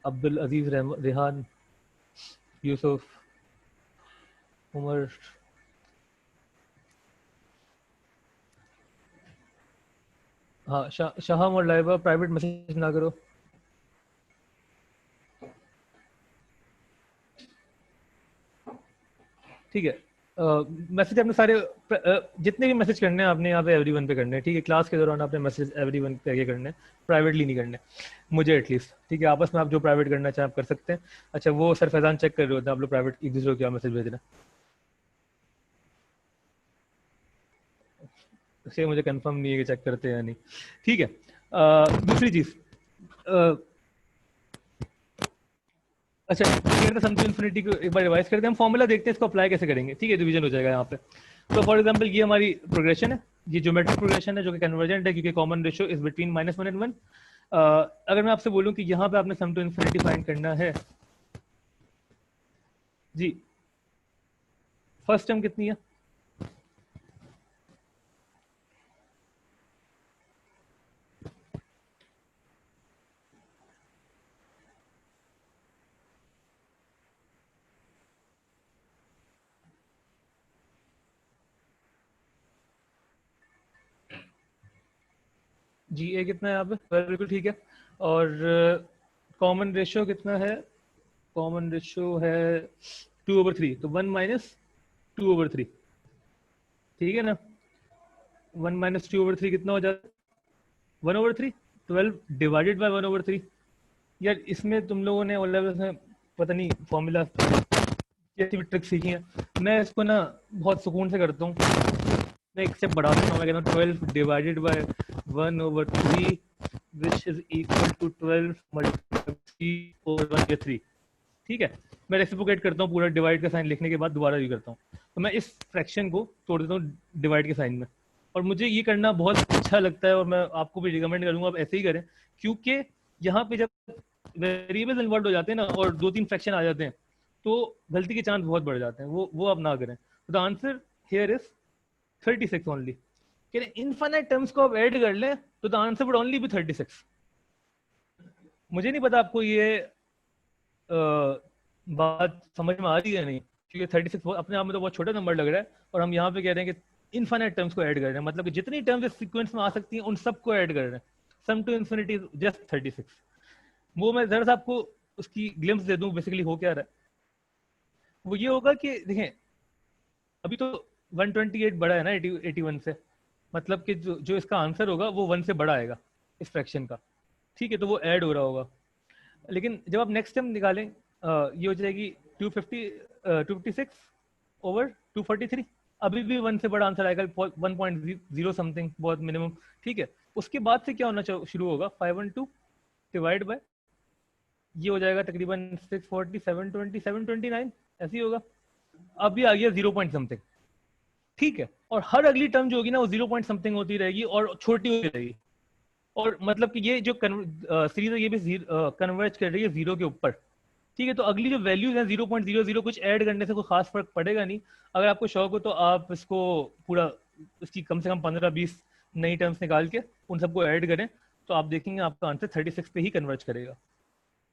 अब्दुल अजीज, रेहान, यूसुफ, उमर। हाँ, शाहम और लाइबा प्राइवेट मैसेज ना करो। ठीक है, मैसेज आपने सारे जितने भी मैसेज करने हैं आपने यहाँ पे एवरीवन पे करने हैं। ठीक है, क्लास के दौरान आपने मैसेज एवरीवन पे ये करने हैं, प्राइवेटली नहीं करने, मुझे एटलीस्ट। ठीक है, आपस में आप जो प्राइवेट करना चाहें आप कर सकते हैं। अच्छा, वो सर फैजान चेक कर रहे होते हैं आप लोग प्राइवेट एक दूसरे को क्या मैसेज भेज रहे हैं, इसलिए मुझे कंफर्म नहीं है कि चेक करते हैं या नहीं। ठीक है, दूसरी चीज, अच्छा सम टू इन्फिनिटी को एक बार रिवाइज करते हैं, हम फॉर्मूला देखते हैं इसको अप्लाई कैसे करेंगे। ठीक है, डिवीजन हो जाएगा यहाँ पे। तो फॉर एग्जांपल ये हमारी प्रोग्रेशन है, ये ज्योमेट्रिक प्रोग्रेशन है जो कि कन्वर्जेंट है, क्योंकि common ratio is between -1 and 1। अगर मैं आपसे बोलूं कि यहाँ पे आपने सम टू इन्फिनिटी फाइंड करना है, जी फर्स्ट टर्म कितनी है? जी ए कितना है यहाँ पे? बिल्कुल ठीक है। और कॉमन रेशियो कितना है? कॉमन रेशियो है 2/3, तो 1 - 2/3। ठीक है ना, 1 - 2/3 कितना हो जाता है? 1/3, 12 डिवाइडेड बाय 1/3। यार इसमें तुम लोगों ने मतलब इसमें पता नहीं फॉर्मूला कैसी भी ट्रिक सीखी है, मैं इसको ना बहुत सुकून से करता हूँ। मैं एक स्टेप बढ़ा देता हूँ, मैं कहता हूँ 12 divided by 1/3 which is equal to 12 multiply 3/1/3। ठीक है, मैं रेसिप्रोकेट करता हूँ, पूरा डिवाइड का साइन लिखने के बाद दोबारा भी करता हूँ। तो मैं इस फ्रैक्शन को तोड़ देता हूँ डिवाइड के साइन में, और मुझे ये करना बहुत अच्छा लगता है, और मैं आपको भी रिकमेंड करूंगा आप ऐसे ही करें। क्योंकि यहाँ पे जब वेरिएबल्स इन्वॉल्व हो जाते हैं ना, और 2-3 फ्रैक्शन आ जाते हैं, तो गलती के चांस बहुत बढ़ जाते हैं, वो आप ना करें। तो the answer here is 36 only. कि इनफाइनाइट टर्म्स को आप ऐड कर लें तो the answer would only be 36। मुझे नहीं पता आपको ये बात समझ में आ रही है नहीं, क्योंकि 36 अपने आप में तो बहुत छोटा नंबर लग रहा है, और हम यहाँ पे कह रहे हैं कि इनफाइनाइट टर्म्स को ऐड कर रहे हैं, मतलब कि जितनी टर्म्स इस सीक्वेंस में आ सकती हैं उन सबको ऐड कर रहे हैं। सम टू इन्फिनिटी जस्ट 36। वो मैं जरा सा आपको उसकी ग्लिम्स दे दूं, बेसिकली हो क्या रहा है। वो ये होगा कि देखें, अभी तो 128 बड़ा है ना 81 से, मतलब कि जो इसका आंसर होगा वो 1 से बड़ा आएगा इस फ्रैक्शन का। ठीक है, तो वो ऐड हो रहा होगा। लेकिन जब आप नेक्स्ट टाइम निकालें, ये हो जाएगी 256 ओवर 243। अभी भी 1 से बड़ा आंसर आएगा, 1.0 समथिंग, बहुत मिनिमम। ठीक है, उसके बाद से क्या होना शुरू होगा, 512 डिवाइड बाय, ये हो जाएगा तकरीबन 640, 720, 729, ऐसे ही होगा। अब भी आ गया 0 पॉइंट समथिंग। ठीक है, और हर अगली टर्म जो होगी ना वो 0 पॉइंट समथिंग होती रहेगी और छोटी होती रहेगी, और मतलब कि ये जो सीरीज है ये भी कन्वर्ज कर रही है 0 के ऊपर। ठीक है, तो अगली जो वैल्यूज हैं 0.00 कुछ ऐड करने से कोई खास फर्क पड़ेगा नहीं। अगर आपको शौक हो तो आप इसको पूरा इसकी कम से कम 15-20 नई टर्म्स निकाल के उन सबको ऐड करें, तो आप देखेंगे आपका आंसर 36 पे ही कन्वर्ज करेगा।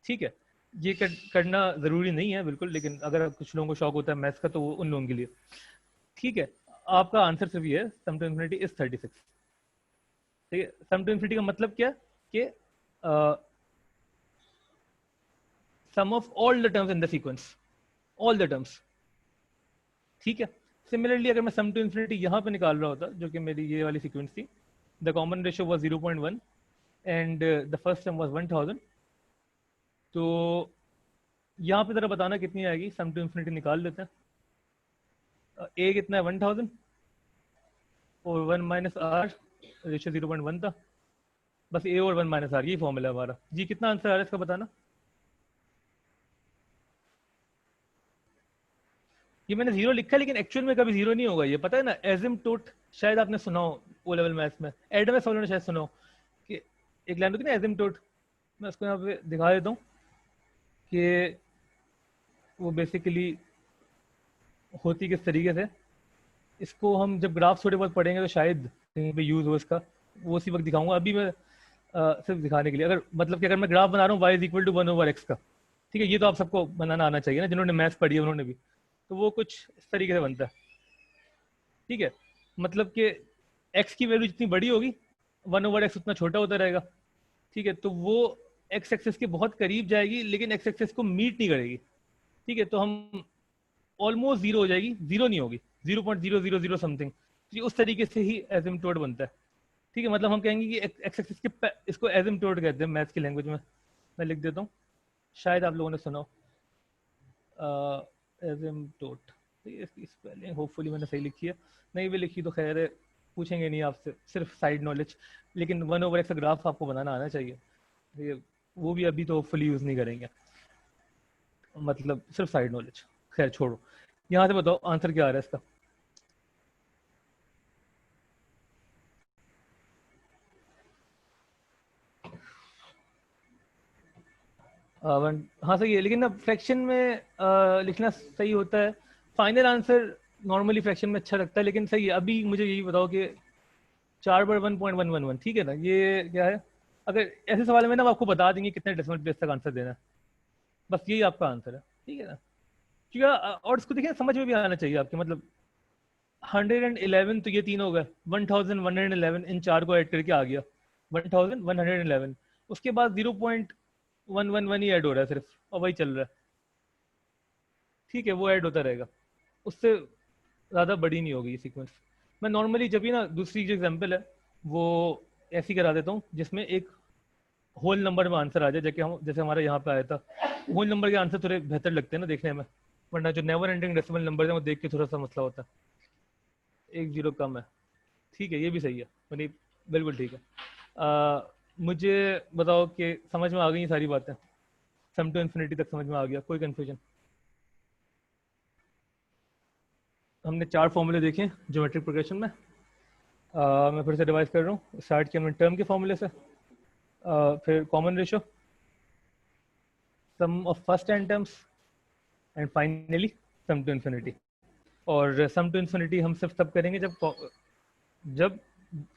ठीक है, ये करना ज़रूरी नहीं है बिल्कुल, लेकिन अगर कुछ लोगों को शौक होता है मैथ्स का तो वो उन लोगों के लिए। ठीक है, आपका आंसर सिर्फ ये है, सम टू इन्फिनिटी इज 36। ठीक है, सम टू इन्फिनिटी का मतलब क्या कि sum of all the terms in the sequence, all the terms. ठीक है, सिमिलरली अगर मैं सम टू इन्फिनिटी यहाँ पे निकाल रहा होता, जो कि मेरी ये वाली सीक्वेंस थी, the common ratio was 0.1 and the first term was 1000, तो यहाँ पे जरा बताना कितनी आएगी। सम टू इन्फिनिटी निकाल लेते हैं। ए कितना है 1000 और 1 माइनस आर, रेशियो 0.1 था, बस ए और 1 माइनस आर, ये फॉर्मूला है हमारा जी। कितना आंसर आ रहा है इसका बताना। ये मैंने जीरो लिखा है लेकिन एक्चुअल में कभी जीरो नहीं होगा, ये पता है ना। एजिम्पटोट शायद आपने सुना हो ओ लेवल मैथ्स में, एडम्स वालों ने शायद सुना हो कि एक लाइन होती है ना एजिम्पटोट। मैं उसको यहाँ पे दिखा देता हूँ कि वो बेसिकली होती किस तरीके से। इसको हम जब ग्राफ थोड़े बहुत पढ़ेंगे तो शायद कहीं पे यूज हो इसका, वो उसी वक्त दिखाऊंगा। अभी मैं सिर्फ दिखाने के लिए, अगर मतलब कि अगर मैं ग्राफ बना रहा हूँ y is equal to 1/x का, ठीक है, ये तो आप सबको बनाना आना चाहिए ना, जिन्होंने मैथ्स पढ़ी है उन्होंने भी। तो वो कुछ इस तरीके से बनता है। ठीक है, मतलब कि x की वैल्यू जितनी बड़ी होगी 1/x उतना छोटा होता रहेगा। ठीक है, तो वो x एक्सेस के बहुत करीब जाएगी लेकिन x एक्सेस को मीट नहीं करेगी। ठीक है, तो हम ऑलमोस्ट जीरो हो जाएगी, जीरो नहीं होगी, 0.000 समथिंग। उस तरीके से ही एसिम्प्टोट बनता है। ठीक है, मतलब हम कहेंगे कि एक्स एक्सिस के इसको एसिम्प्टोट कहते हैं मैथ्स की लैंग्वेज में। मैं लिख देता हूँ, शायद आप लोगों ने सुना हो एसिम्प्टोट। इसकी स्पेलिंग होपफुली मैंने सही लिखी है, नहीं भी लिखी तो खैर है, पूछेंगे नहीं आपसे, सिर्फ साइड नॉलेज। लेकिन 1/x का ग्राफ आपको बनाना आना चाहिए, ये वो भी अभी तो होपफुली यूज़ नहीं करेंगे, मतलब सिर्फ साइड नॉलेज। खैर छोड़ो, यहाँ से बताओ आंसर क्या आ रहा है इसका। हाँ सही है, लेकिन ना फ्रैक्शन में लिखना सही होता है। फाइनल आंसर नॉर्मली फ्रैक्शन में अच्छा लगता है, लेकिन सही है। अभी मुझे यही बताओ कि 4/1.111, ठीक है ना, ये क्या है। अगर ऐसे सवाल में ना आपको बता देंगे कितने डेसिमल प्लेस तक आंसर देना है, बस यही आपका आंसर है। ठीक है ना, क्योंकि और इसको देखिए समझ में भी आना चाहिए आपके, मतलब 111 तो ये तीन हो गए, 1111 इन चार को ऐड करके आ गया 1111। उसके बाद 0.111 ही ऐड हो रहा है सिर्फ, और वही चल रहा है। ठीक है, वो ऐड होता रहेगा, उससे ज़्यादा बड़ी नहीं होगी ये सीक्वेंस। मैं नॉर्मली जब भी ना दूसरी जो एग्जांपल है वो ऐसी करा देता हूँ जिसमें एक होल नंबर में आंसर आ जाए, जैसे हमारा यहाँ पे आया था। होल नंबर के आंसर थोड़े बेहतर लगते हैं ना देखने में, वरना जो नेवर एंडिंग डेसिमल नंबर है वो देख के थोड़ा सा मसला होता है। एक जीरो कम है, ठीक है, ये भी सही है, मतलब बिल्कुल ठीक है। मुझे बताओ कि समझ में आ गई ये सारी बातें, सम टू इन्फिनिटी तक समझ में आ गया, कोई कंफ्यूजन। हमने 4 फॉर्मूले देखे ज्योमेट्रिक प्रोग्रेशन में। मैं फिर से रिवाइज कर रहा हूँ। स्टार्ट किया हमने टर्म के फॉर्मूले से, फिर common ratio, sum of first and terms, and finally sum to infinity. और सम टू इन्फिनिटी हम सिर्फ तब करेंगे जब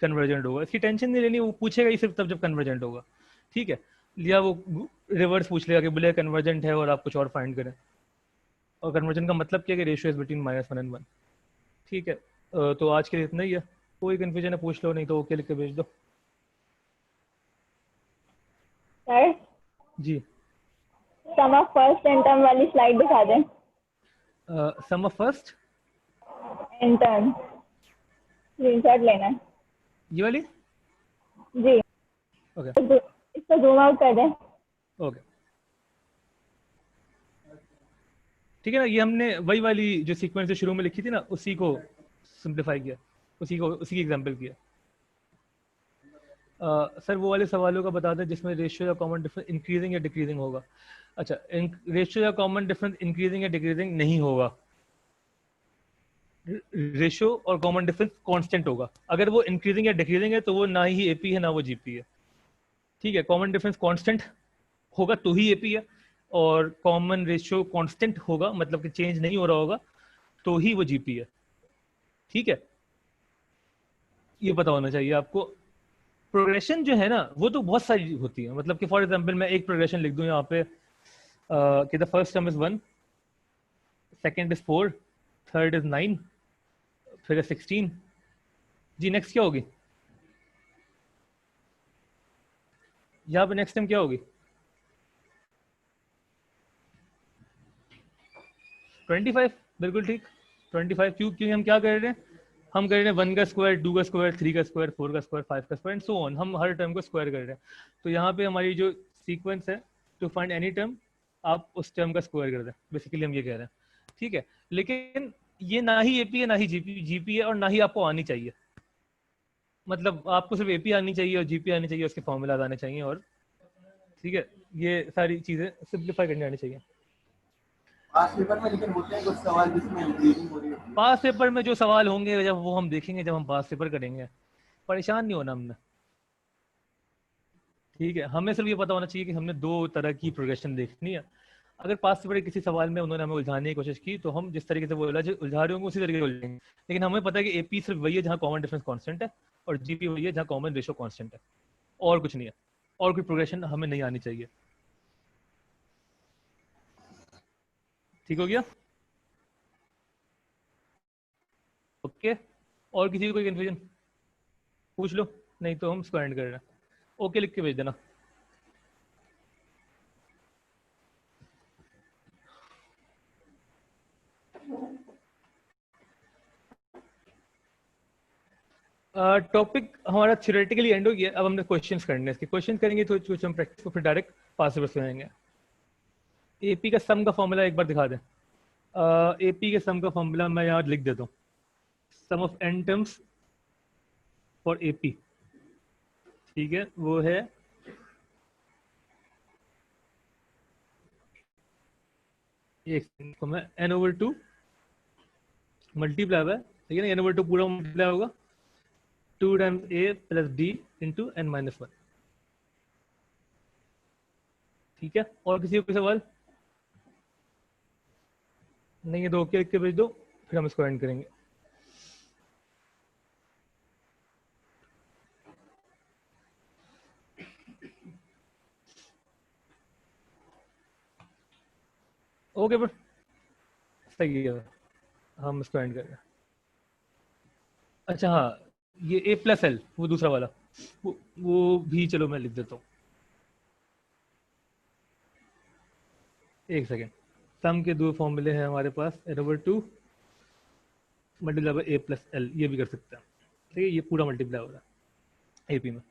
कन्वर्जेंट होगा। इसकी टेंशन नहीं लेनी, वो पूछेगा ही सिर्फ तब जब कन्वर्जेंट होगा। ठीक है, या वो रिवर्स पूछ लेगा कि बोले कन्वर्जेंट है और आप कुछ और फाइंड करें। और कन्वर्जन का मतलब क्या है कि रेशियो इज बिटवीन -1 and 1। ठीक है, तो आज के लिए इतना ही है। कोई कंफ्यूजन है पूछ लो, नहीं तो ओके लिख के भेज दो। सर जी, sum of first N term वाली स्लाइड दिखा दें। Sum of first N term screenshot लेना है ये वाली, जी। ओके इसको जूम आउट कर दें। ओके, ठीक है ना। ये हमने वही वाली जो सीक्वेंस जो शुरू में लिखी थी ना, उसी को सिंप्लीफाई किया, उसी की एग्जांपल किया। सर वो वाले सवालों का बता दें जिसमें रेशियो या कॉमन डिफरेंस इंक्रीजिंग या डिक्रीजिंग होगा। अच्छा, रेशियो या कॉमन डिफरेंस इंक्रीजिंग या डिक्रीजिंग नहीं होगा। रेशो और कॉमन डिफरेंस कांस्टेंट होगा। अगर वो इंक्रीजिंग या डिक्रीजिंग है तो वो ना ही एपी है ना वो जीपी है। ठीक है, कॉमन डिफरेंस कांस्टेंट होगा तो ही एपी है, और कॉमन रेशियो कांस्टेंट होगा मतलब कि चेंज नहीं हो रहा होगा तो ही वो जीपी है। ठीक है, ये पता होना चाहिए आपको। प्रोग्रेशन जो है ना वो तो बहुत सारी होती है, मतलब कि फॉर एग्जांपल मैं एक प्रोग्रेशन लिख दूं यहाँ पे कि the first term is 1, second is 4, third is 9, फिर 16। जी नेक्स्ट क्या होगी? यहाँ पे नेक्स्ट टर्म क्या होगी? 25। बिल्कुल ठीक, 25। क्योंकि हम क्या कर रहे हैं, हम कर रहे हैं 1 का स्क्वायर, 2 का स्क्वायर, 3 का स्क्वायर, 4 का स्क्वायर, 5 का स्क्वायर एंड सो ऑन। हम हर टर्म को स्क्वायर कर रहे हैं। तो यहाँ पे हमारी जो सीक्वेंस है, टू फाइंड एनी टर्म आप उस टर्म का स्क्वायर कर दें, बेसिकली हम ये कह रहे हैं। ठीक है, लेकिन ये ना ही एपी है ना ही जीपी जीपी है, और ना ही आपको आनी चाहिए। मतलब आपको सिर्फ एपी आनी चाहिए और जीपी आनी चाहिए, उसके फॉर्मूलाज आने चाहिए, और ठीक है ये सारी चीजें सिंप्लीफाई करनी आनी चाहिए। पास पेपर में लेकिन होते हैं कुछ सवाल जिसमें इंक्रीजिंग हो रही है। पास पेपर में जो सवाल होंगे जब वो हम देखेंगे, जब हम पास पेपर करेंगे। परेशान नहीं होना हमने। ठीक है, हमें सिर्फ ये पता होना चाहिए कि हमने दो तरह की प्रोग्रेशन देखनी है। अगर पास पेपर किसी सवाल में उन्होंने हमें उलझाने की कोशिश की तो हम जिस तरीके से वो उलझा रहे होंगे उसी तरीके से उलझेंगे। लेकिन हमें पता है कि एपी सिर्फ वही है जहाँ कॉमन डिफरेंस कांस्टेंट है, और जीपी वही है जहाँ कॉमन रेशियो कांस्टेंट है, और कुछ नहीं है। और कोई प्रोग्रेशन हमें नहीं आनी चाहिए। ठीक हो गया? ओके, और किसी को कोई कंफ्यूजन पूछ लो, नहीं तो हम इसको एंड कर रहे हैं। ओके लिख के भेज देना। टॉपिक हमारा थ्योरेटिकली एंड हो गया। अब हमने क्वेश्चंस करने हैं, इसके क्वेश्चन करेंगे तो कुछ हम प्रैक्टिस को फिर डायरेक्ट पास पेपर से आएंगे। एपी का सम का फॉर्मूला एक बार दिखा दें। एपी के सम का फॉर्मूला मैं यहाँ लिख देता हूँ, sum of N terms for AP. ठीक है, वो है एक को मैं एन ओवर 2 मल्टीप्लाई है, ठीक है ना, एन ओवर 2 पूरा मल्टीप्लाई होगा 2 times a plus d into n minus 1। ठीक है, और किसी को कोई सवाल नहीं है? दो ओके लिख के भेज दो, फिर हम इसको एंड करेंगे। ओके बट सही है, हम इसको एंड कर रहे हैं। अच्छा हाँ, ये ए प्लस एल वो दूसरा वाला, वो भी चलो मैं लिख देता हूँ। एक सेकेंड, सम के दो फॉर्मूले हैं हमारे पास, n over 2 multiply by a plus l, ये भी कर सकते हैं। ठीक है, ये पूरा मल्टीप्लाई हो रहा है एपी में।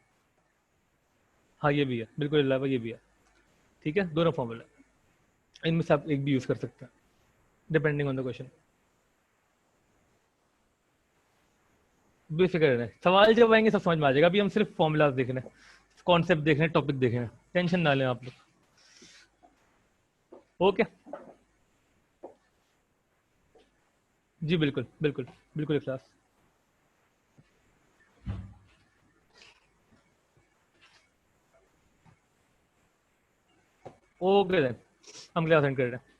हाँ ये भी है, बिल्कुल अलावा ये भी है। ठीक है, दोनों फॉर्मूला, इनमें से आप एक भी यूज कर सकते हैं डिपेंडिंग ऑन द क्वेश्चन। बेफिक्र रहे, सवाल जब आएंगे सब समझ में आ जाएगा। अभी हम सिर्फ फॉर्मूलाज देख रहे हैं, कॉन्सेप्ट देख रहे हैं, टॉपिक देख रहे हैं, टेंशन ना लें आप लोग। ओके जी, बिल्कुल बिल्कुल बिल्कुल क्लास। ओके देन, हम क्लास एंड कर रहे हैं।